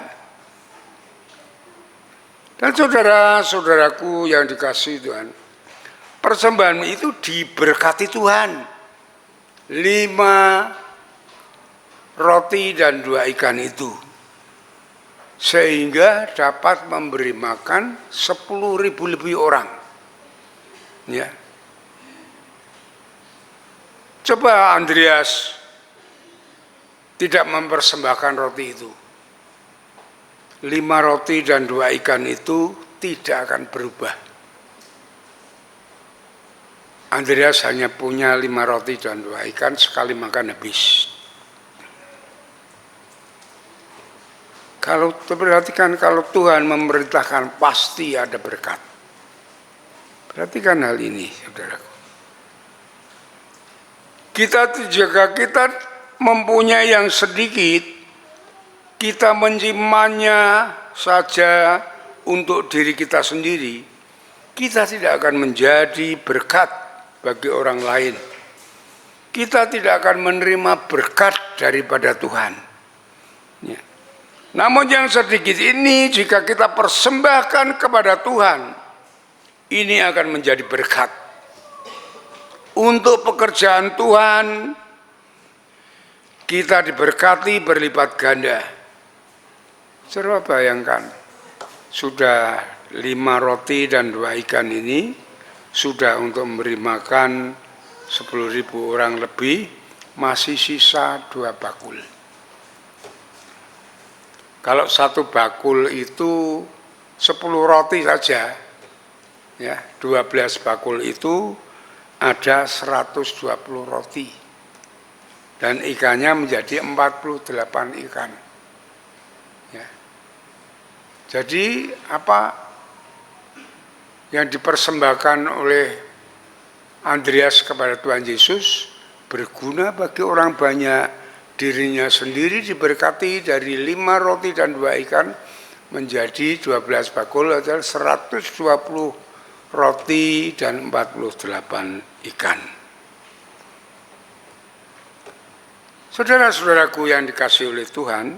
Dan saudara-saudaraku yang dikasihi Tuhan, persembahan itu diberkati Tuhan. 5 roti dan 2 ikan itu, sehingga dapat memberi makan 10.000 lebih orang. Ya. Coba Andreas tidak mempersembahkan roti itu, 5 roti dan 2 ikan itu tidak akan berubah. Andreas hanya punya 5 roti dan 2 ikan, sekali makan habis. Kalau perhatikan, kalau Tuhan memerintahkan pasti ada berkat. Perhatikan hal ini, saudaraku. Kita mempunyai yang sedikit, kita menyimpannya saja untuk diri kita sendiri, kita tidak akan menjadi berkat bagi orang lain. Kita tidak akan menerima berkat daripada Tuhan. Ya. Namun yang sedikit ini jika kita persembahkan kepada Tuhan, ini akan menjadi berkat. Untuk pekerjaan Tuhan, kita diberkati berlipat ganda. Coba bayangkan, sudah 5 roti dan 2 ikan ini, sudah untuk memberi makan 10.000 orang lebih, masih sisa 2 bakul. Kalau 1 bakul itu 10 roti saja, ya, 12 bakul itu ada 120 roti. Dan ikannya menjadi 48 ikan. Ya. Jadi apa yang dipersembahkan oleh Andreas kepada Tuhan Yesus berguna bagi orang banyak. Dirinya sendiri diberkati dari 5 roti dan 2 ikan menjadi 12 bakul, adalah 120 roti dan 48 ikan. Saudara-saudaraku yang dikasihi oleh Tuhan,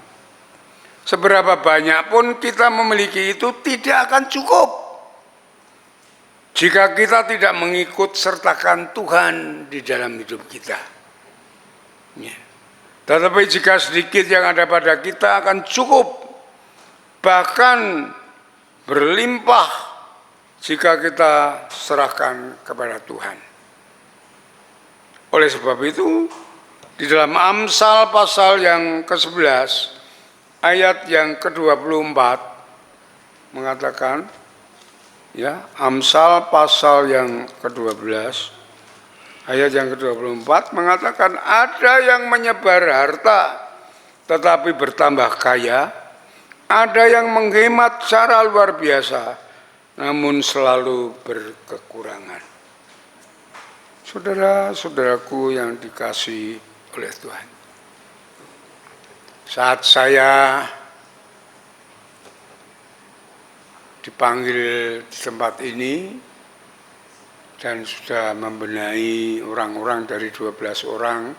seberapa banyak pun kita memiliki itu tidak akan cukup jika kita tidak mengikut sertakan Tuhan di dalam hidup kita. Ya. Tetapi jika sedikit yang ada pada kita akan cukup, bahkan berlimpah jika kita serahkan kepada Tuhan. Oleh sebab itu, di dalam Amsal pasal yang ke-11, ayat yang ke-24 mengatakan, ya, Amsal pasal yang ke-12 ayat yang ke-24 mengatakan, ada yang menyebar harta tetapi bertambah kaya, ada yang menghemat secara luar biasa namun selalu berkekurangan. Saudara-saudaraku yang dikasihi oleh Tuhan, saat saya dipanggil di tempat ini dan sudah membenahi orang-orang dari 12 orang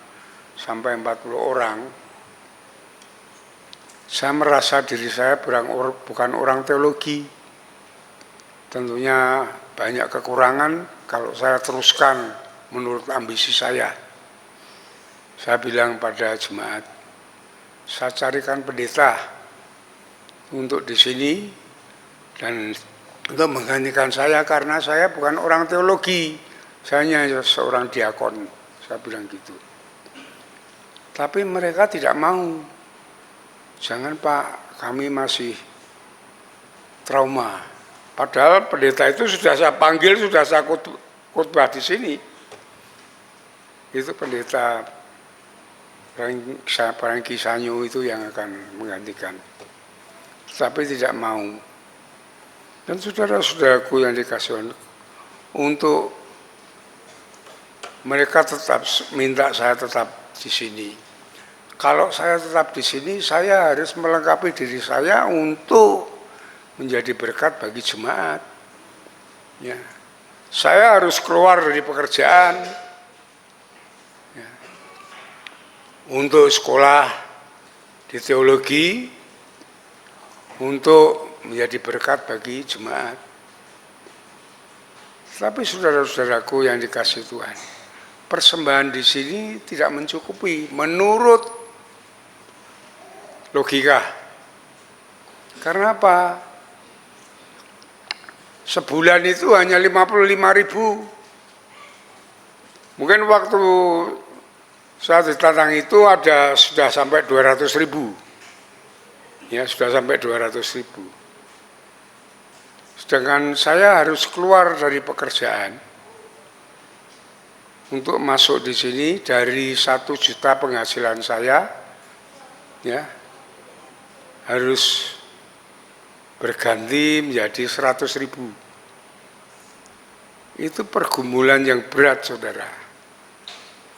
sampai 40 orang, saya merasa diri saya bukan orang teologi. Tentunya banyak kekurangan kalau saya teruskan menurut ambisi saya. Saya bilang pada jemaat, saya carikan pendeta untuk di sini dan untuk menggantikan saya karena saya bukan orang teologi, saya hanya seorang diakon, saya bilang gitu. Tapi mereka tidak mau. Jangan Pak, kami masih trauma. Padahal pendeta itu sudah saya panggil, sudah saya khotbah di sini. Itu pendeta Franky Sanyo itu yang akan menggantikan. Tapi tidak mau. Dan saudara-saudaraku yang dikasih untuk mereka tetap minta saya tetap di sini. Kalau saya tetap di sini, saya harus melengkapi diri saya untuk menjadi berkat bagi jemaat. Ya. Saya harus keluar dari pekerjaan ya, untuk sekolah di teologi, untuk menjadi berkat bagi jemaat. Tapi saudara-saudaraku yang dikasihi Tuhan, persembahan di sini tidak mencukupi menurut logika. Karena apa? Sebulan itu hanya 55.000. Mungkin waktu saat ditantang itu sudah sampai 200.000. Ya, sudah sampai 200.000. Sedangkan saya harus keluar dari pekerjaan untuk masuk di sini dari 1 juta penghasilan saya, ya, harus berganti menjadi 100.000. Itu pergumulan yang berat, saudara.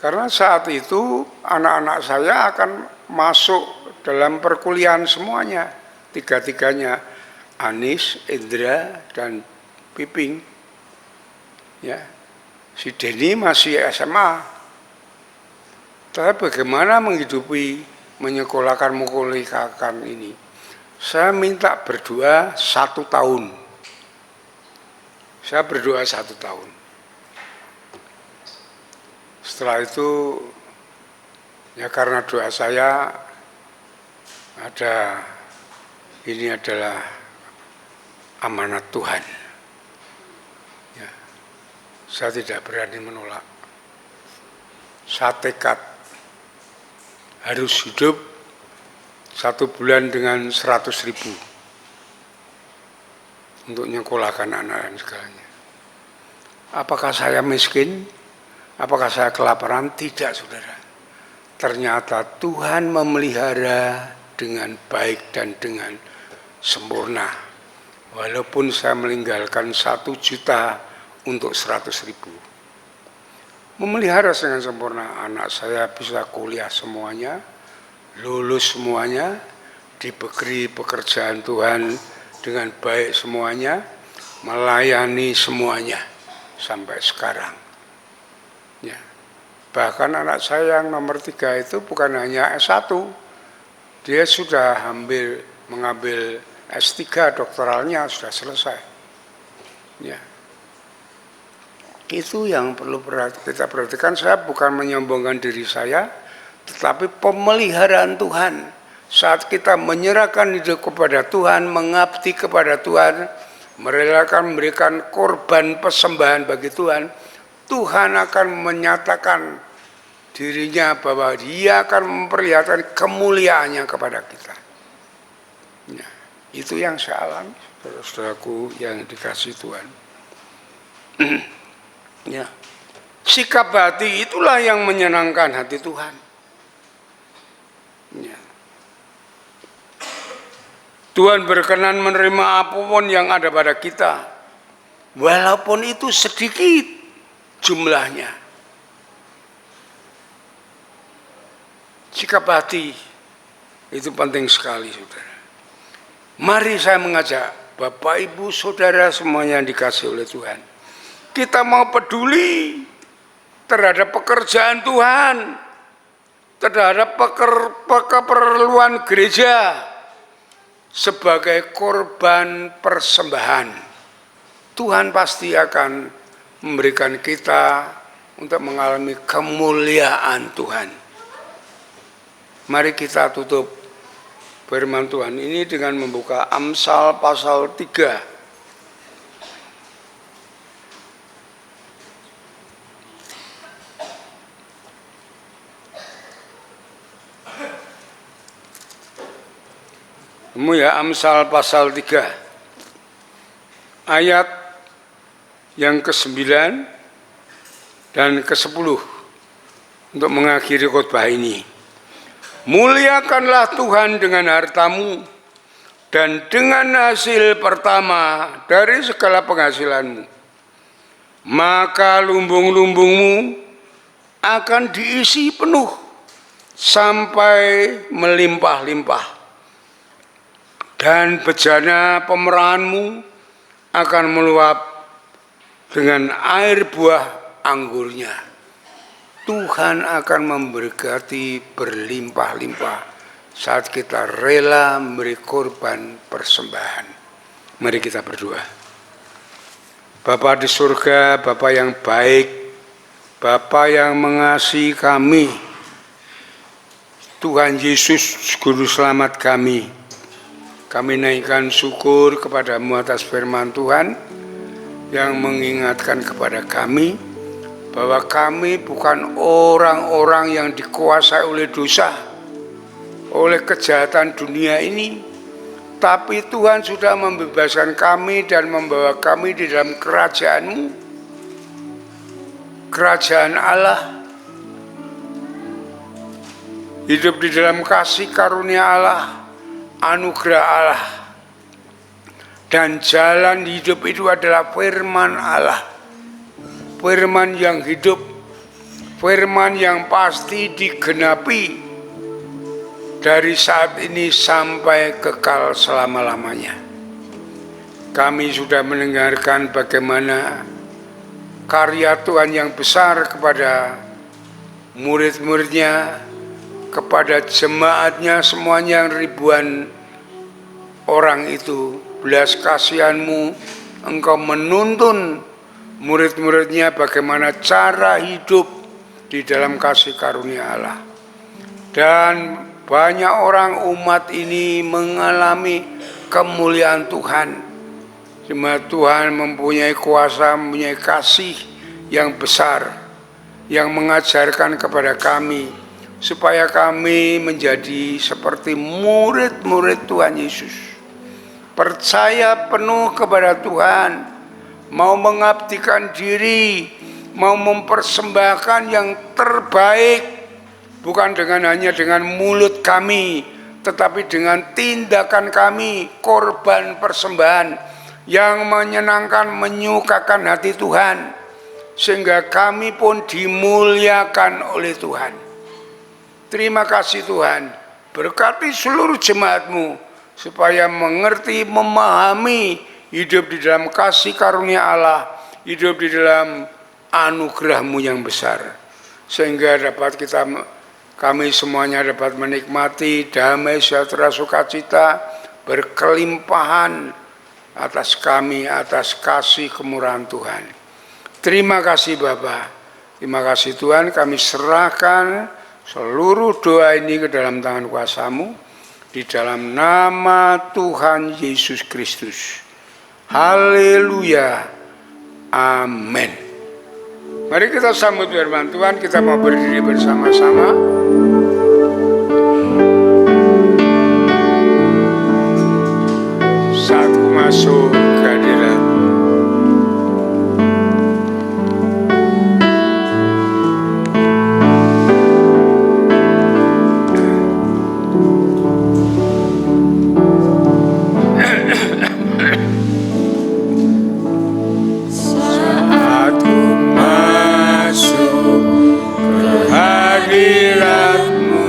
Karena saat itu anak-anak saya akan masuk dalam perkuliahan semuanya, tiga-tiganya, Anis, Indra, dan Piping. Ya, si Denny masih SMA. Tapi bagaimana menghidupi, menyekolahkan, mengkuliahkan ini? Saya minta berdoa 1 tahun. Saya berdoa 1 tahun. Setelah itu, ya karena doa saya ada, ini adalah amanat Tuhan. Ya, saya tidak berani menolak. Saya tekad harus hidup 1 bulan dengan 100.000 untuk nyekolahkan anak dan segalanya. Apakah saya miskin? Apakah saya kelaparan? Tidak, saudara. Ternyata Tuhan memelihara dengan baik dan dengan sempurna. Walaupun saya meninggalkan 1 juta untuk 100.000. Memelihara dengan sempurna. Anak saya bisa kuliah semuanya, lulus semuanya, diberi pekerjaan Tuhan dengan baik semuanya, melayani semuanya sampai sekarang. Ya. Bahkan anak saya yang nomor 3 itu bukan hanya S1, dia sudah mengambil S3 doktoralnya, sudah selesai. Ya. Itu yang perlu kita perhatikan. Saya bukan menyombongkan diri saya, tetapi pemeliharaan Tuhan. Saat kita menyerahkan hidup kepada Tuhan, mengabdi kepada Tuhan, merelakan memberikan korban persembahan bagi Tuhan, Tuhan akan menyatakan dirinya bahwa Dia akan memperlihatkan kemuliaannya kepada kita. Ya, itu yang saya alami, saudaraku yang dikasihi Tuhan. Ya, sikap hati itulah yang menyenangkan hati Tuhan. Ya. Tuhan berkenan menerima apapun yang ada pada kita, walaupun itu sedikit jumlahnya. Sikap hati itu penting sekali, saudara. Mari saya mengajak Bapak, Ibu, Saudara semuanya yang dikasihi oleh Tuhan. Kita mau peduli terhadap pekerjaan Tuhan, terhadap keperluan gereja, sebagai korban persembahan. Tuhan pasti akan memberikan kita untuk mengalami kemuliaan Tuhan. Mari kita tutup firman Tuhan ini dengan membuka Amsal pasal 3. Ya, Amsal pasal 3 ayat yang ke-9 dan ke-10 untuk mengakhiri khotbah ini. Muliakanlah Tuhan dengan hartamu dan dengan hasil pertama dari segala penghasilanmu, maka lumbung-lumbungmu akan diisi penuh sampai melimpah-limpah, dan bejana pemerahanmu akan meluap dengan air buah anggurnya. Tuhan akan memberkati berlimpah-limpah saat kita rela memberi korban persembahan. Mari kita berdoa. Bapa di surga, Bapa yang baik, Bapa yang mengasihi kami, Tuhan Yesus Juru Selamat kami naikkan syukur kepadamu atas firman Tuhan yang mengingatkan kepada kami bahwa kami bukan orang-orang yang dikuasai oleh dosa, oleh kejahatan dunia ini, tapi Tuhan sudah membebaskan kami dan membawa kami di dalam kerajaan-Mu, kerajaan Allah, hidup di dalam kasih karunia Allah, anugerah Allah, dan jalan hidup itu adalah firman Allah. Firman yang hidup, firman yang pasti digenapi dari saat ini sampai kekal selama-lamanya. Kami sudah mendengarkan bagaimana karya Tuhan yang besar kepada murid-muridnya, kepada jemaatnya semuanya yang ribuan orang itu. Belas kasihan-Mu, Engkau menuntun murid-muridnya bagaimana cara hidup di dalam kasih karunia Allah. Dan banyak orang umat ini mengalami kemuliaan Tuhan. Jemaat Tuhan mempunyai kuasa, mempunyai kasih yang besar, yang mengajarkan kepada kami supaya kami menjadi seperti murid-murid Tuhan Yesus. Percaya penuh kepada Tuhan, mau mengabdikan diri, mau mempersembahkan yang terbaik, bukan hanya dengan mulut kami, tetapi dengan tindakan kami, korban persembahan yang menyenangkan, menyukakan hati Tuhan, sehingga kami pun dimuliakan oleh Tuhan. Terima kasih Tuhan, berkati seluruh jemaat-Mu supaya mengerti, memahami, hidup di dalam kasih karunia Allah, hidup di dalam anugerah-Mu yang besar, sehingga dapat kami semuanya dapat menikmati damai, sejahtera, sukacita, berkelimpahan atas kami, atas kasih kemurahan Tuhan. Terima kasih Bapa, terima kasih Tuhan, kami serahkan seluruh doa ini ke dalam tangan kuasa-Mu, di dalam nama Tuhan Yesus Kristus. Haleluya, amin. Mari kita sambut firman Tuhan, kita mau berdiri bersama-sama. Saat ku masuk ke hadirat, saat ku masuk ke hadirat-Mu,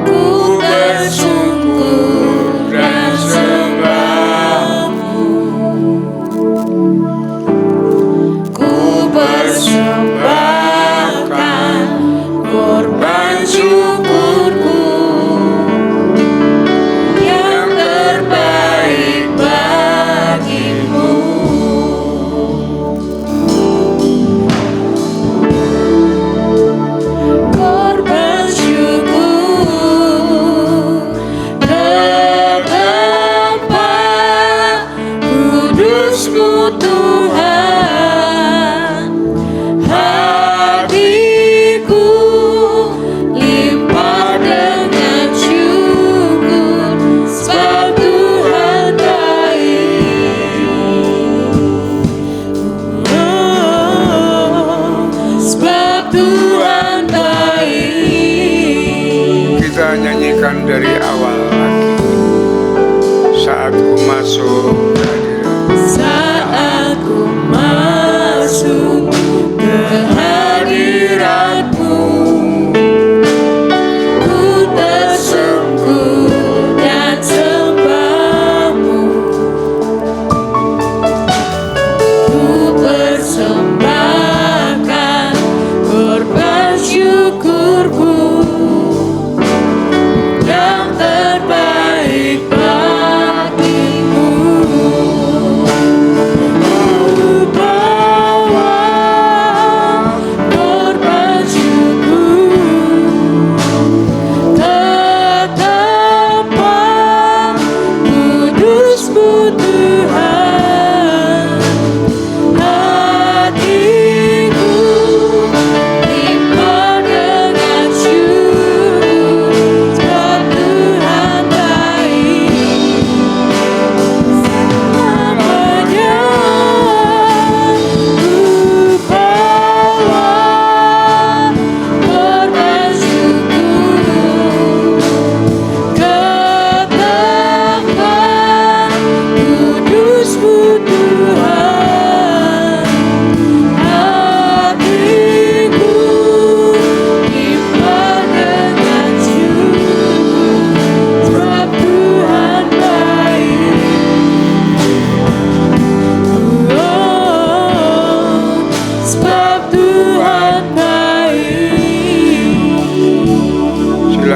ku bersyukur dan sembah-Mu, ku persembahkan korban syukurku yang terbaik bagi-Mu. Korban syukur terdapat kudus-Mu Tuhan, hatiku limpah dengan syukur sebab Tuhan baik. Sebab Tuhan baik. Kita nyanyikan dari awal lagi. Saat ku masuk ke hadirat, saat ku masuk ke hadirat-Mu, ku tersungkur dan sembah-Mu, ku persembahkan korban syukurku yang terbaik bagi-Mu.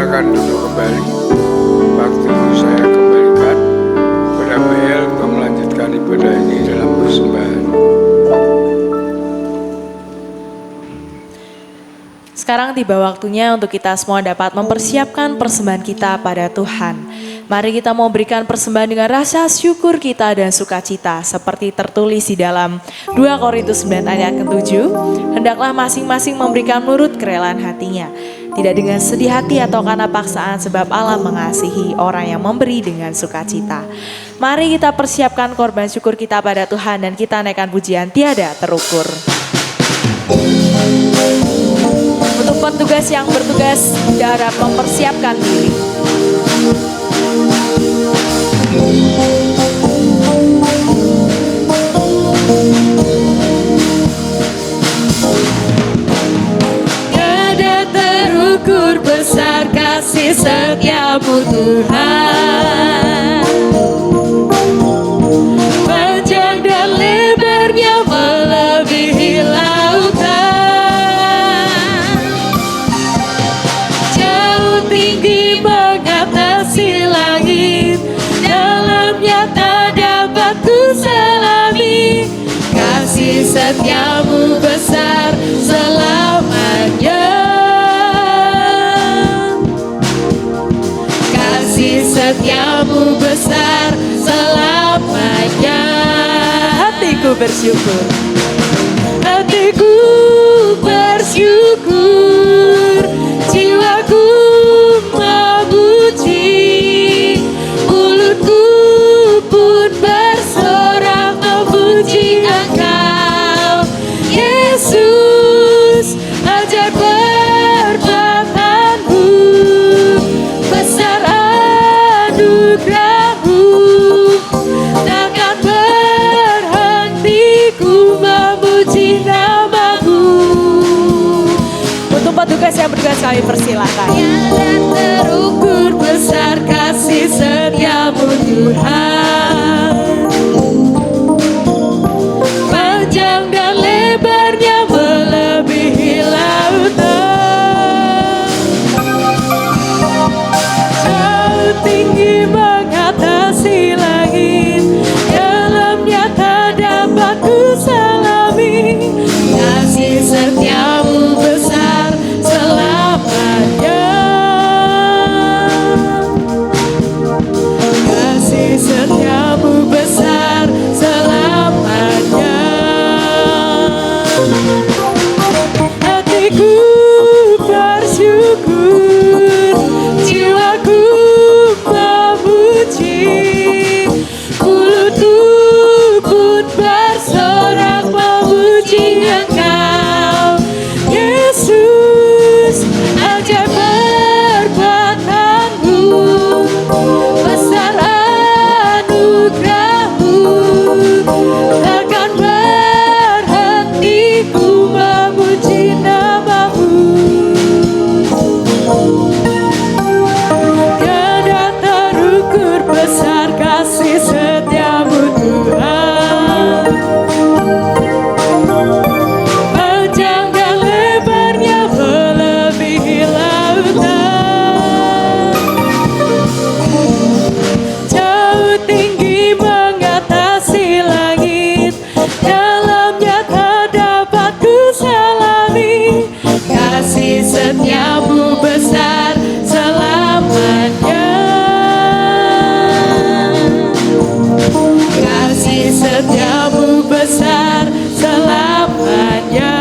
silakan duduk kembali. Waktu saya kembalikan pada Mel untuk melanjutkan ibadah ini dalam persembahan. Sekarang tiba waktunya untuk kita semua dapat mempersiapkan persembahan kita pada Tuhan. Mari kita mau berikan persembahan dengan rasa syukur kita dan sukacita seperti tertulis di dalam 2 Korintus 9 ayat ke-7. Hendaklah masing-masing memberikan menurut kerelaan hatinya, tidak dengan sedih hati atau karena paksaan, sebab Allah mengasihi orang yang memberi dengan sukacita. Mari kita persiapkan korban syukur kita pada Tuhan dan kita naikkan pujian tiada terukur. Untuk petugas yang bertugas darat mempersiapkan diri. Tiada terukur besar kasih setiamu Tuhan, panjang dan lebarnya melebihi lautan, jauh tinggi mengatasi langit, dalamnya tak dapat ku selami. Kasih setiamu besar selamanya, kasih setiamu besar selamanya. Hatiku bersyukur. Hatiku bersyukur, jiwaku memuji, mulutku pun bersorak memuji Engkau, Yesus. Ajaib perbuatanmu, besar anugerahmu, takkan berhenti ku memuji namamu. Untuk petugas yang bertugas kami persilakan. Tiada terukur besar kasih setiamu Tuhan, panjang dan lebarnya melebihi lautan, jauh tinggi mengatasi langit, dalamnya tak dapat ku selami. Kasih setiamu besar selamanya, kasih setiamu besar selamanya. Hatiku bersyukur, jiwaku memuji, mulutku pun bersorak memuji Engkau, Yesus. Ajaib perbuatanmu, besar anugerahmu, takkan berhenti ku memuji namamu. Tiada terukur besar kasih setiamu Tuhan, panjang dan lebarnya melebihi lautan, jauh tinggi mengatasi langit, dalamnya tak dapat ku selami. Kasih setiamu besar selamanya, kasih setiamu besar selamanya.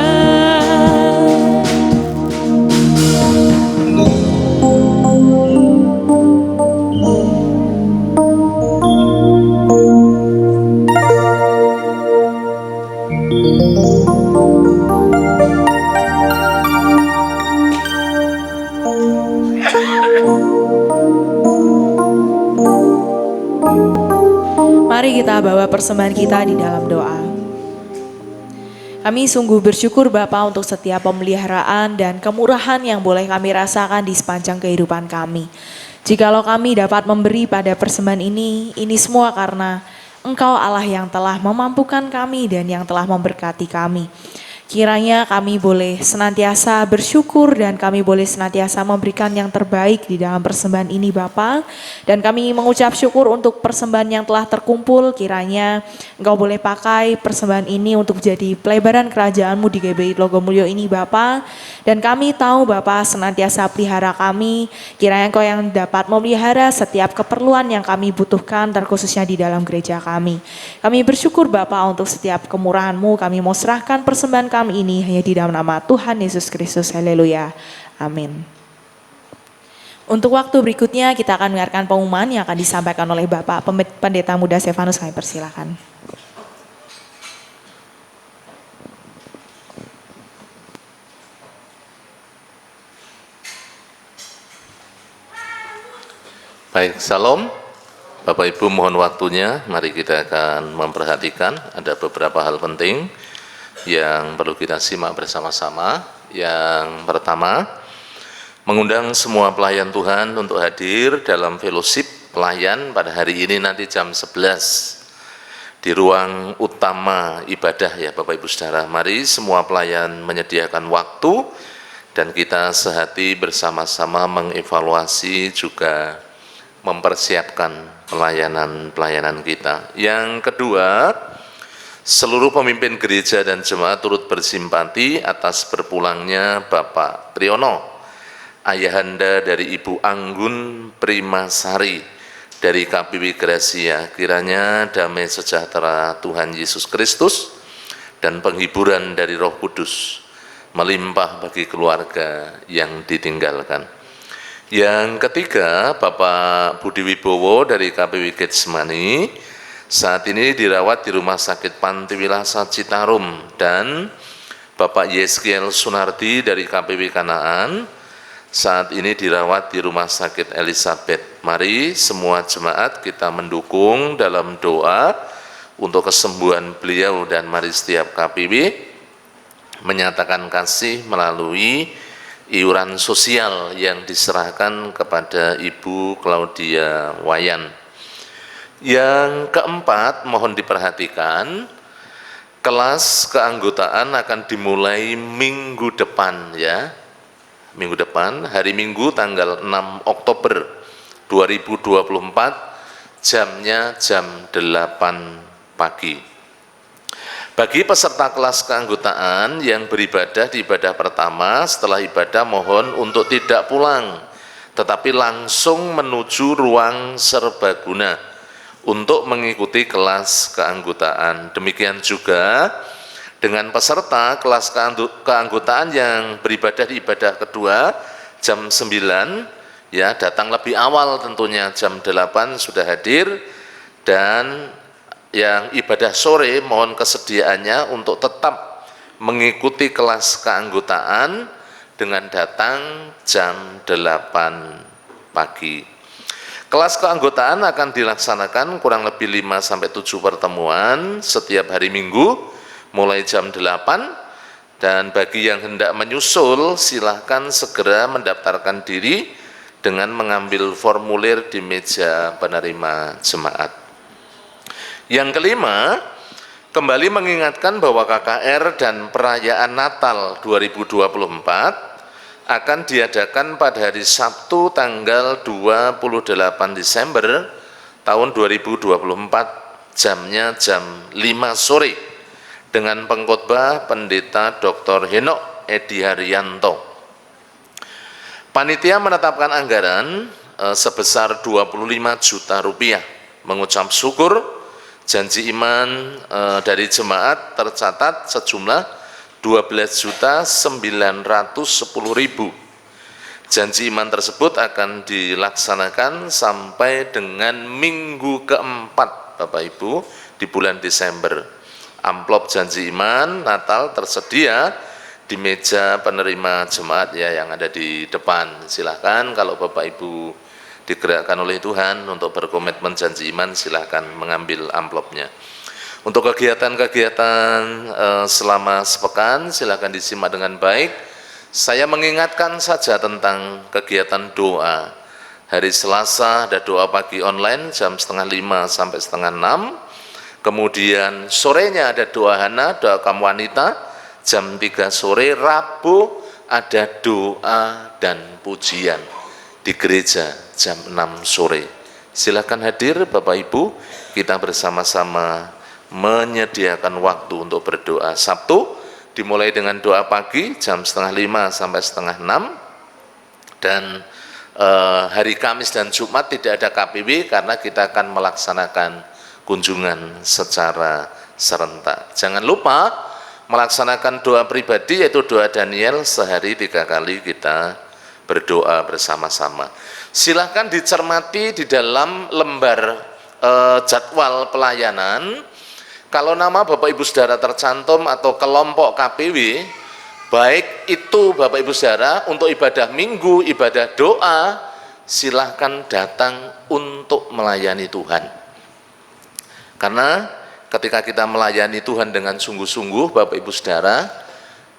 Mari kita bawa persembahan kita di dalam doa. Kami sungguh bersyukur Bapa untuk setiap pemeliharaan dan kemurahan yang boleh kami rasakan di sepanjang kehidupan kami. Jikalau kami dapat memberi pada persembahan ini semua karena Engkau Allah yang telah memampukan kami dan yang telah memberkati kami. Kiranya kami boleh senantiasa bersyukur dan kami boleh senantiasa memberikan yang terbaik di dalam persembahan ini Bapa. Dan kami mengucap syukur untuk persembahan yang telah terkumpul. Kiranya Engkau boleh pakai persembahan ini untuk jadi pelebaran kerajaan-Mu di GBI Logomulyo ini Bapa. Dan kami tahu Bapa senantiasa pelihara kami. Kiranya Engkau yang dapat memelihara setiap keperluan yang kami butuhkan terkhususnya di dalam gereja kami. Kami bersyukur Bapa untuk setiap kemurahan-Mu. Kami mau serahkan persembahan kami ini hanya di dalam nama Tuhan Yesus Kristus. Haleluya. Amin. Untuk waktu berikutnya kita akan mendengarkan pengumuman yang akan disampaikan oleh Bapak Pendeta Muda Stefanus. Kami persilakan. Baik, salam. Bapak Ibu mohon waktunya, mari kita akan memperhatikan ada beberapa hal penting yang perlu kita simak bersama-sama. Yang pertama, mengundang semua pelayan Tuhan untuk hadir dalam fellowship pelayan pada hari ini nanti jam 11 di ruang utama ibadah ya Bapak Ibu Saudara. Mari semua pelayan menyediakan waktu dan kita sehati bersama-sama mengevaluasi juga mempersiapkan pelayanan kita. Yang kedua, seluruh pemimpin gereja dan jemaat turut bersimpati atas berpulangnya Bapak Triyono, ayahanda dari Ibu Anggun Primasari dari KPW Gracia. Kiranya damai sejahtera Tuhan Yesus Kristus dan penghiburan dari Roh Kudus melimpah bagi keluarga yang ditinggalkan. Yang ketiga, Bapak Budi Wibowo dari KPW Getsemani saat ini dirawat di Rumah Sakit Panti Wilasa Citarum, dan Bapak Yeskiel Sunardi dari KPW Kanaan saat ini dirawat di Rumah Sakit Elizabeth. Mari semua jemaat kita mendukung dalam doa untuk kesembuhan beliau, dan mari setiap KPW menyatakan kasih melalui iuran sosial yang diserahkan kepada Ibu Claudia Wayan. Yang keempat, mohon diperhatikan, kelas keanggotaan akan dimulai minggu depan ya. Minggu depan, hari Minggu tanggal 6 Oktober 2024, jamnya jam 8 pagi. Bagi peserta kelas keanggotaan yang beribadah di ibadah pertama, setelah ibadah mohon untuk tidak pulang, tetapi langsung menuju ruang serbaguna untuk mengikuti kelas keanggotaan. Demikian juga dengan peserta kelas keanggotaan yang beribadah di ibadah kedua jam 9 ya, datang lebih awal tentunya, jam 8 sudah hadir, dan yang ibadah sore mohon kesediaannya untuk tetap mengikuti kelas keanggotaan dengan datang jam 8 pagi. Kelas keanggotaan akan dilaksanakan kurang lebih 5-7 pertemuan setiap hari Minggu mulai jam 8, dan bagi yang hendak menyusul silahkan segera mendaftarkan diri dengan mengambil formulir di meja penerima jemaat. Yang kelima, kembali mengingatkan bahwa KKR dan perayaan Natal 2024 akan diadakan pada hari Sabtu tanggal 28 Desember tahun 2024, jamnya jam 5 sore dengan pengkhotbah Pendeta Dr. Henok Edi Haryanto. Panitia menetapkan anggaran sebesar 25 juta rupiah. Mengucap syukur, janji iman dari jemaat tercatat sejumlah 12.910.000. Janji iman tersebut akan dilaksanakan sampai dengan minggu keempat Bapak Ibu di bulan Desember. Amplop janji iman Natal tersedia di meja penerima jemaat ya yang ada di depan. Silahkan kalau Bapak Ibu digerakkan oleh Tuhan untuk berkomitmen janji iman, silahkan mengambil amplopnya. Untuk kegiatan-kegiatan selama sepekan silakan disimak dengan baik. Saya mengingatkan saja tentang kegiatan doa. Hari Selasa ada doa pagi online jam 4:30 sampai 5:30. Kemudian sorenya ada doa Hana, doa kaum wanita jam 3 sore, Rabu ada doa dan pujian di gereja jam 6 sore. Silakan hadir Bapak Ibu, kita bersama-sama menyediakan waktu untuk berdoa. Sabtu dimulai dengan doa pagi jam 4:30 sampai 5:30, dan hari Kamis dan Jumat tidak ada KPW karena kita akan melaksanakan kunjungan secara serentak. Jangan lupa melaksanakan doa pribadi, yaitu doa Daniel, sehari 3 kali kita berdoa bersama-sama. Silahkan dicermati di dalam lembar jadwal pelayanan. Kalau nama Bapak Ibu Saudara tercantum atau kelompok KPW, baik itu Bapak Ibu Saudara untuk ibadah minggu, ibadah doa, silahkan datang untuk melayani Tuhan. Karena ketika kita melayani Tuhan dengan sungguh-sungguh, Bapak Ibu Saudara,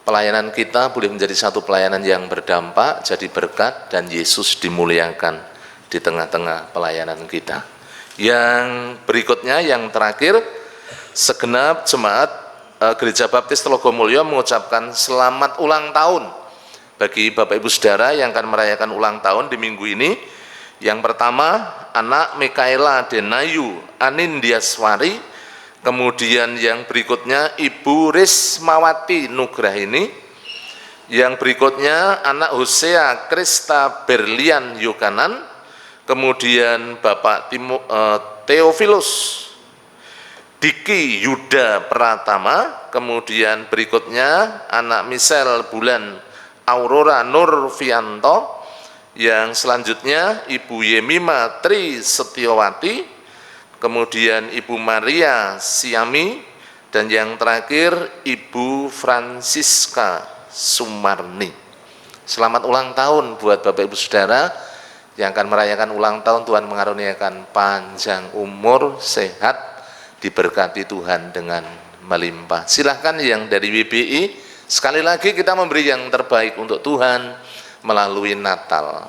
pelayanan kita boleh menjadi satu pelayanan yang berdampak, jadi berkat, dan Yesus dimuliakan di tengah-tengah pelayanan kita. Yang berikutnya, yang terakhir, segenap jemaat Gereja Baptis Telogomulyo mengucapkan selamat ulang tahun bagi Bapak Ibu Saudara yang akan merayakan ulang tahun di minggu ini. Yang pertama, anak Mikaela Denayu Anindiaswari. Kemudian yang berikutnya Ibu Rismawati Nugrahini. Yang berikutnya anak Hosea Krista Berlian Yukanan. Kemudian Bapak Theophilus Diki Yuda Pratama. Kemudian berikutnya anak Michelle Bulan Aurora Nurfianto. Yang selanjutnya Ibu Yemima Tri Setiawati, kemudian Ibu Maria Siami, dan yang terakhir Ibu Francisca Sumarni. Selamat ulang tahun buat Bapak Ibu Saudara yang akan merayakan ulang tahun. Tuhan mengaruniakan panjang umur, sehat, diberkati Tuhan dengan melimpah. Silahkan yang dari WBI, sekali lagi kita memberi yang terbaik untuk Tuhan melalui Natal.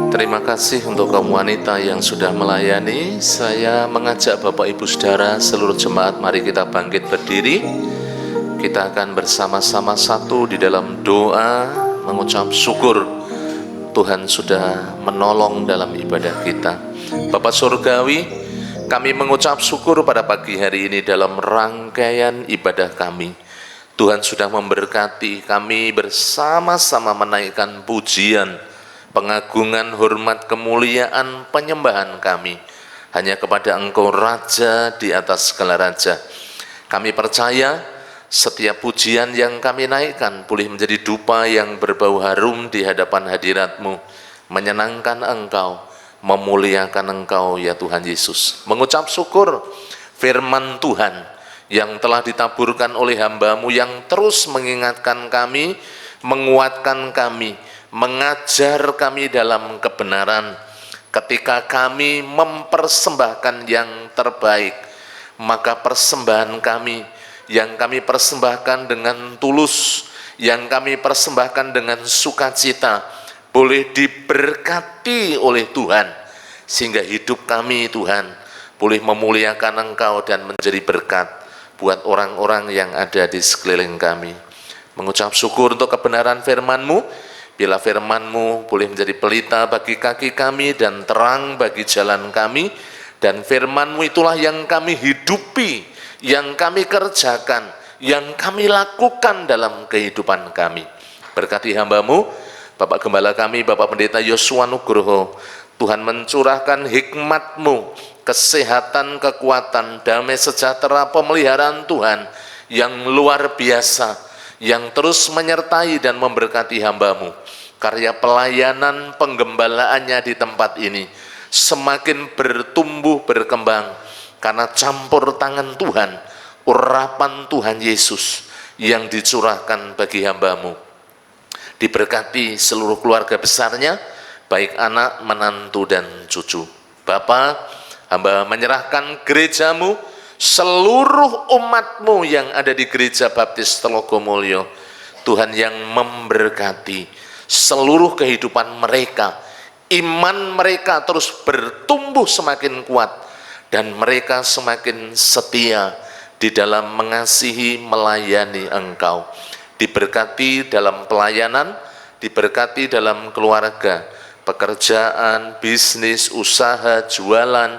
Terima kasih untuk kaum wanita yang sudah melayani. Saya mengajak Bapak Ibu Saudara seluruh jemaat, mari kita bangkit berdiri. Kita akan bersama-sama satu di dalam doa mengucap syukur Tuhan sudah menolong dalam ibadah kita. Bapa Surgawi, kami mengucap syukur pada pagi hari ini dalam rangkaian ibadah kami. Tuhan sudah memberkati kami bersama-sama menaikkan pujian, pengagungan, hormat, kemuliaan, penyembahan kami hanya kepada Engkau, Raja di atas segala raja. Kami percaya setiap pujian yang kami naikkan boleh menjadi dupa yang berbau harum di hadapan hadirat-Mu, menyenangkan Engkau, memuliakan Engkau ya Tuhan Yesus. Mengucap syukur firman Tuhan yang telah ditaburkan oleh hamba-Mu yang terus mengingatkan kami, menguatkan kami, mengajar kami dalam kebenaran, Ketika kami mempersembahkan yang terbaik, maka persembahan kami yang kami persembahkan dengan tulus, yang kami persembahkan dengan sukacita, boleh diberkati oleh Tuhan, sehingga hidup kami Tuhan boleh memuliakan Engkau dan menjadi berkat buat orang-orang yang ada di sekeliling kami. Mengucap syukur untuk kebenaran firman-Mu, bila firman-Mu boleh menjadi pelita bagi kaki kami dan terang bagi jalan kami, dan firman-Mu itulah yang kami hidupi, yang kami kerjakan, yang kami lakukan dalam kehidupan kami. Berkati hamba-Mu, Bapak Gembala kami, Bapak Pendeta Yosua Nugroho, Tuhan mencurahkan hikmat-Mu, kesehatan, kekuatan, damai sejahtera, pemeliharaan Tuhan yang luar biasa, yang terus menyertai dan memberkati hamba-Mu. Karya pelayanan penggembalaannya di tempat ini semakin bertumbuh berkembang karena campur tangan Tuhan, urapan Tuhan Yesus yang dicurahkan bagi hamba-Mu. Diberkati seluruh keluarga besarnya, baik anak, menantu, dan cucu. Bapa, hamba menyerahkan gereja-Mu, seluruh umat-Mu yang ada di Gereja Baptis Telogomulyo, Tuhan yang memberkati seluruh kehidupan mereka, iman mereka terus bertumbuh semakin kuat, dan mereka semakin setia di dalam mengasihi, melayani Engkau. Diberkati dalam pelayanan, diberkati dalam keluarga, pekerjaan, bisnis, usaha, jualan.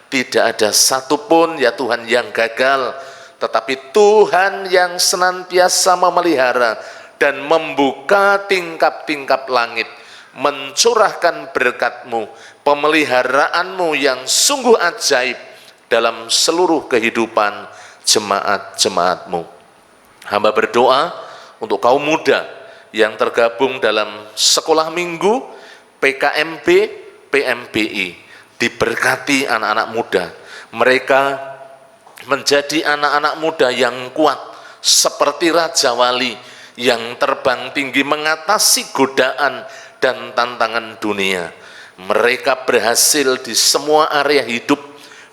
Tidak ada satupun ya Tuhan yang gagal, tetapi Tuhan yang senantiasa memelihara dan membuka tingkap-tingkap langit, mencurahkan berkat-Mu, pemeliharaanmu yang sungguh ajaib dalam seluruh kehidupan jemaat-jemaat-Mu. Hamba berdoa untuk kaum muda yang tergabung dalam sekolah minggu, PKMB, PMBI. Diberkati anak-anak muda, mereka menjadi anak-anak muda yang kuat seperti Raja Wali yang terbang tinggi mengatasi godaan dan tantangan dunia. Mereka berhasil di semua area hidup,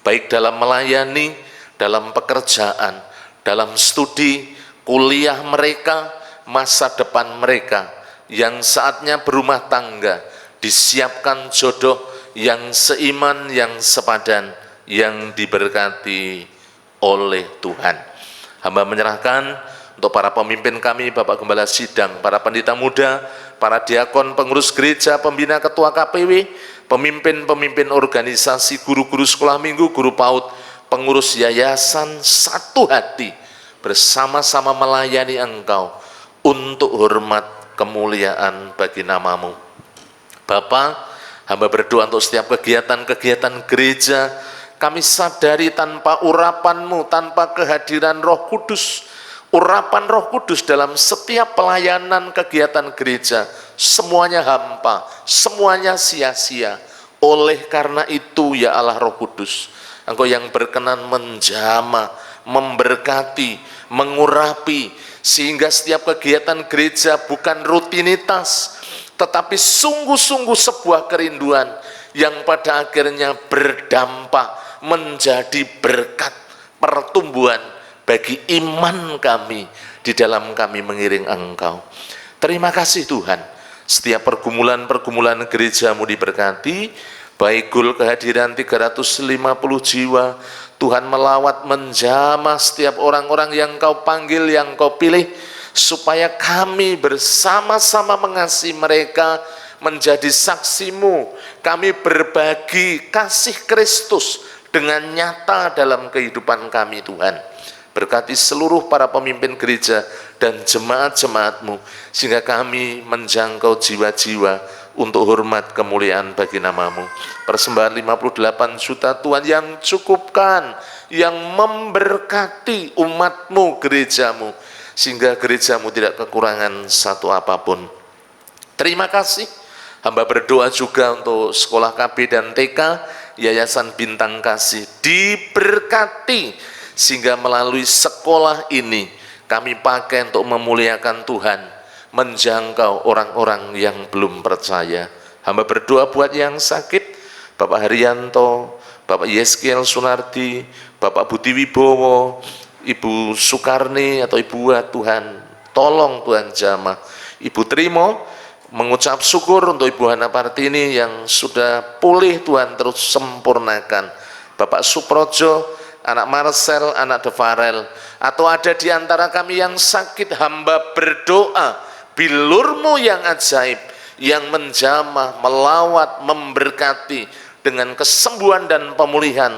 baik dalam melayani, dalam pekerjaan, dalam studi, kuliah mereka, masa depan mereka, yang saatnya berumah tangga, disiapkan jodoh yang seiman, yang sepadan, yang diberkati oleh Tuhan. Hamba menyerahkan untuk para pemimpin kami, Bapak Gembala Sidang, para pendeta muda, para diakon, pengurus gereja, pembina, ketua KPW, pemimpin-pemimpin organisasi, guru-guru sekolah minggu, guru PAUD, pengurus yayasan, satu hati bersama-sama melayani Engkau untuk hormat kemuliaan bagi nama-Mu. Bapa, hamba berdoa untuk setiap kegiatan-kegiatan gereja. Kami sadari tanpa urapan-Mu, tanpa kehadiran Roh Kudus, urapan Roh Kudus dalam setiap pelayanan kegiatan gereja, semuanya hampa, semuanya sia-sia. Oleh karena itu ya Allah Roh Kudus, Engkau yang berkenan menjamah, memberkati, mengurapi, sehingga setiap kegiatan gereja bukan rutinitas, tetapi sungguh-sungguh sebuah kerinduan yang pada akhirnya berdampak menjadi berkat pertumbuhan bagi iman kami di dalam kami mengiring Engkau. Terima kasih Tuhan, setiap pergumulan-pergumulan gereja-Mu diberkati, baik gul kehadiran 350 jiwa, Tuhan melawat menjamah setiap orang-orang yang Kau panggil, yang Kau pilih, supaya kami bersama-sama mengasihi mereka, menjadi saksi-Mu. Kami berbagi kasih Kristus dengan nyata dalam kehidupan kami Tuhan. Berkati seluruh para pemimpin gereja dan jemaat-jemaat-Mu, sehingga kami menjangkau jiwa-jiwa untuk hormat kemuliaan bagi nama-Mu. Persembahan 58 juta Tuhan yang cukupkan, yang memberkati umat-Mu, gereja-Mu, sehingga gereja-Mu tidak kekurangan satu apapun. Terima kasih. Hamba berdoa juga untuk sekolah KB dan TK, Yayasan Bintang Kasih, diberkati, sehingga melalui sekolah ini kami pakai untuk memuliakan Tuhan, menjangkau orang-orang yang belum percaya. Hamba berdoa buat yang sakit, Bapak Haryanto, Bapak Yeskiel Sunardi, Bapak Budi Wibowo, Ibu Sukarni atau Ibu Tuhan, tolong Tuhan jamah. Ibu Trimo, mengucap syukur untuk Ibu Hana Partini yang sudah pulih, Tuhan terus sempurnakan. Bapak Suprojo, anak Marcel, anak Devarel, atau ada di antara kami yang sakit, hamba berdoa, bilur-Mu yang ajaib, yang menjamah, melawat, memberkati dengan kesembuhan dan pemulihan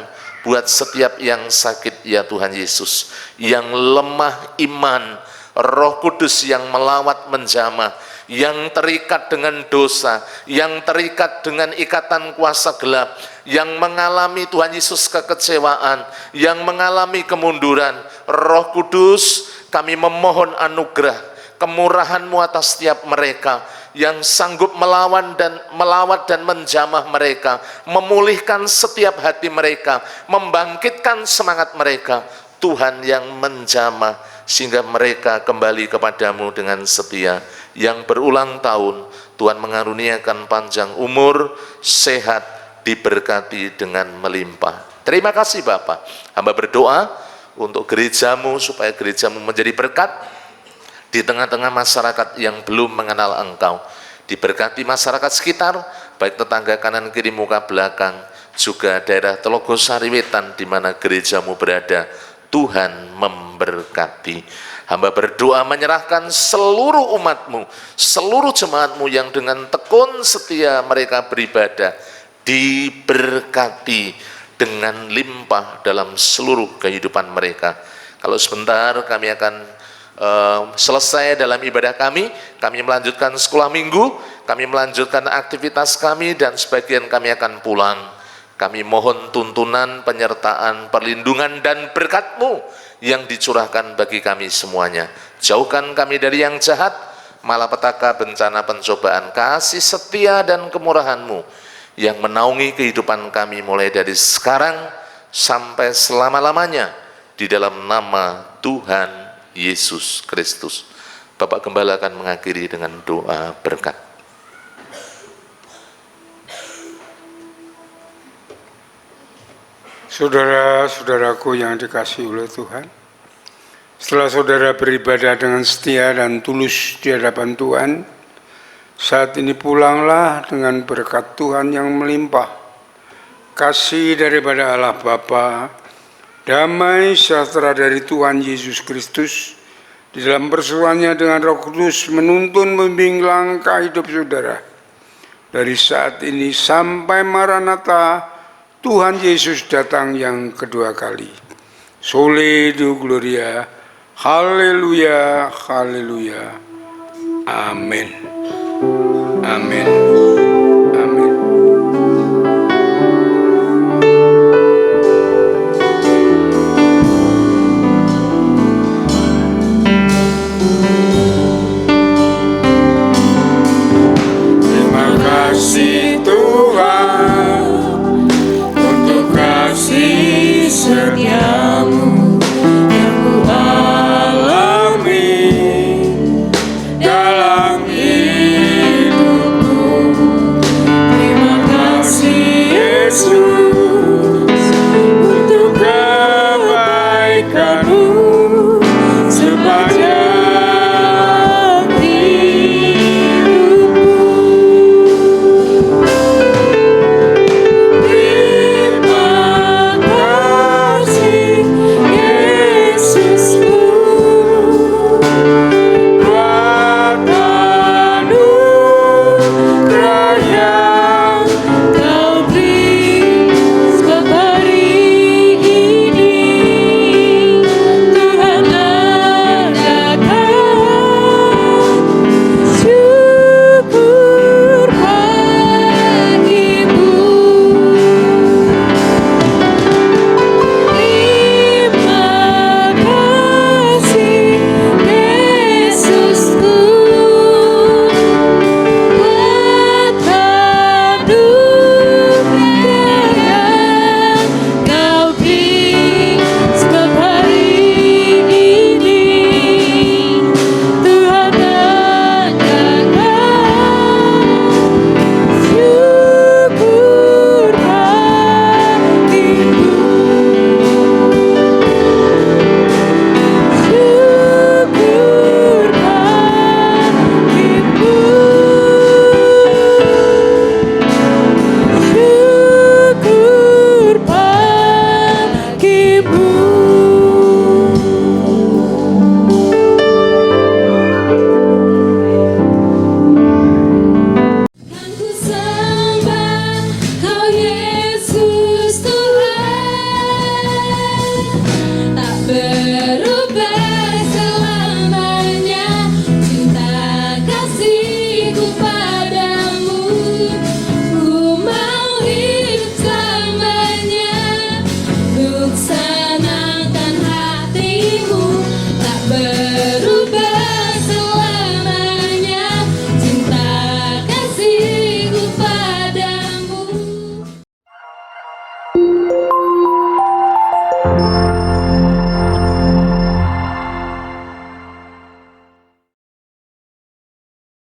buat setiap yang sakit ya Tuhan Yesus, yang lemah iman, Roh Kudus yang melawat menjamah, yang terikat dengan dosa, yang terikat dengan ikatan kuasa gelap, yang mengalami Tuhan Yesus kekecewaan, yang mengalami kemunduran. Roh Kudus, kami memohon anugerah, kemurahan-Mu atas setiap mereka yang sanggup melawat dan menjamah mereka, memulihkan setiap hati mereka, membangkitkan semangat mereka. Tuhan yang menjamah sehingga mereka kembali kepadamu dengan setia. Yang berulang tahun, Tuhan mengaruniakan panjang umur, sehat, diberkati dengan melimpah. Terima kasih Bapak. Hamba berdoa untuk gereja-Mu supaya gereja-Mu menjadi berkat di tengah-tengah masyarakat yang belum mengenal Engkau. Diberkati masyarakat sekitar, baik tetangga kanan kiri muka belakang, juga daerah Telogosari Wetan di mana gereja-Mu berada. Tuhan memberkati. Hamba berdoa menyerahkan seluruh umat-Mu, seluruh jemaat-Mu yang dengan tekun setia mereka beribadah, diberkati dengan limpah dalam seluruh kehidupan mereka. Kalau sebentar kami akan selesai dalam ibadah kami melanjutkan sekolah minggu, kami melanjutkan aktivitas kami, dan sebagian kami akan pulang. Kami mohon tuntunan, penyertaan, perlindungan, dan berkat-Mu yang dicurahkan bagi kami semuanya. Jauhkan kami dari yang jahat, malapetaka, bencana, pencobaan. Kasih setia dan kemurahan-Mu yang menaungi kehidupan kami mulai dari sekarang sampai selama-lamanya, di dalam nama Tuhan Yesus Kristus. Bapak Gembala akan mengakhiri dengan doa berkat. Saudara-saudaraku yang dikasihi oleh Tuhan, setelah saudara beribadah dengan setia dan tulus di hadapan Tuhan, saat ini pulanglah dengan berkat Tuhan yang melimpah. Kasih daripada Allah Bapa, damai sejahtera dari Tuhan Yesus Kristus, di dalam persuannya dengan Roh Kudus menuntun membimbing langkah hidup saudara. Dari saat ini sampai Maranatha, Tuhan Yesus datang yang kedua kali. Soli Deo Gloria, haleluya, haleluya, amin, amin, amin. Terima kasih Tuhan untuk kasih setiamu yang ku alami dalam hidupku. Terima kasih Yesus untuk kebaikan-Mu sepanjang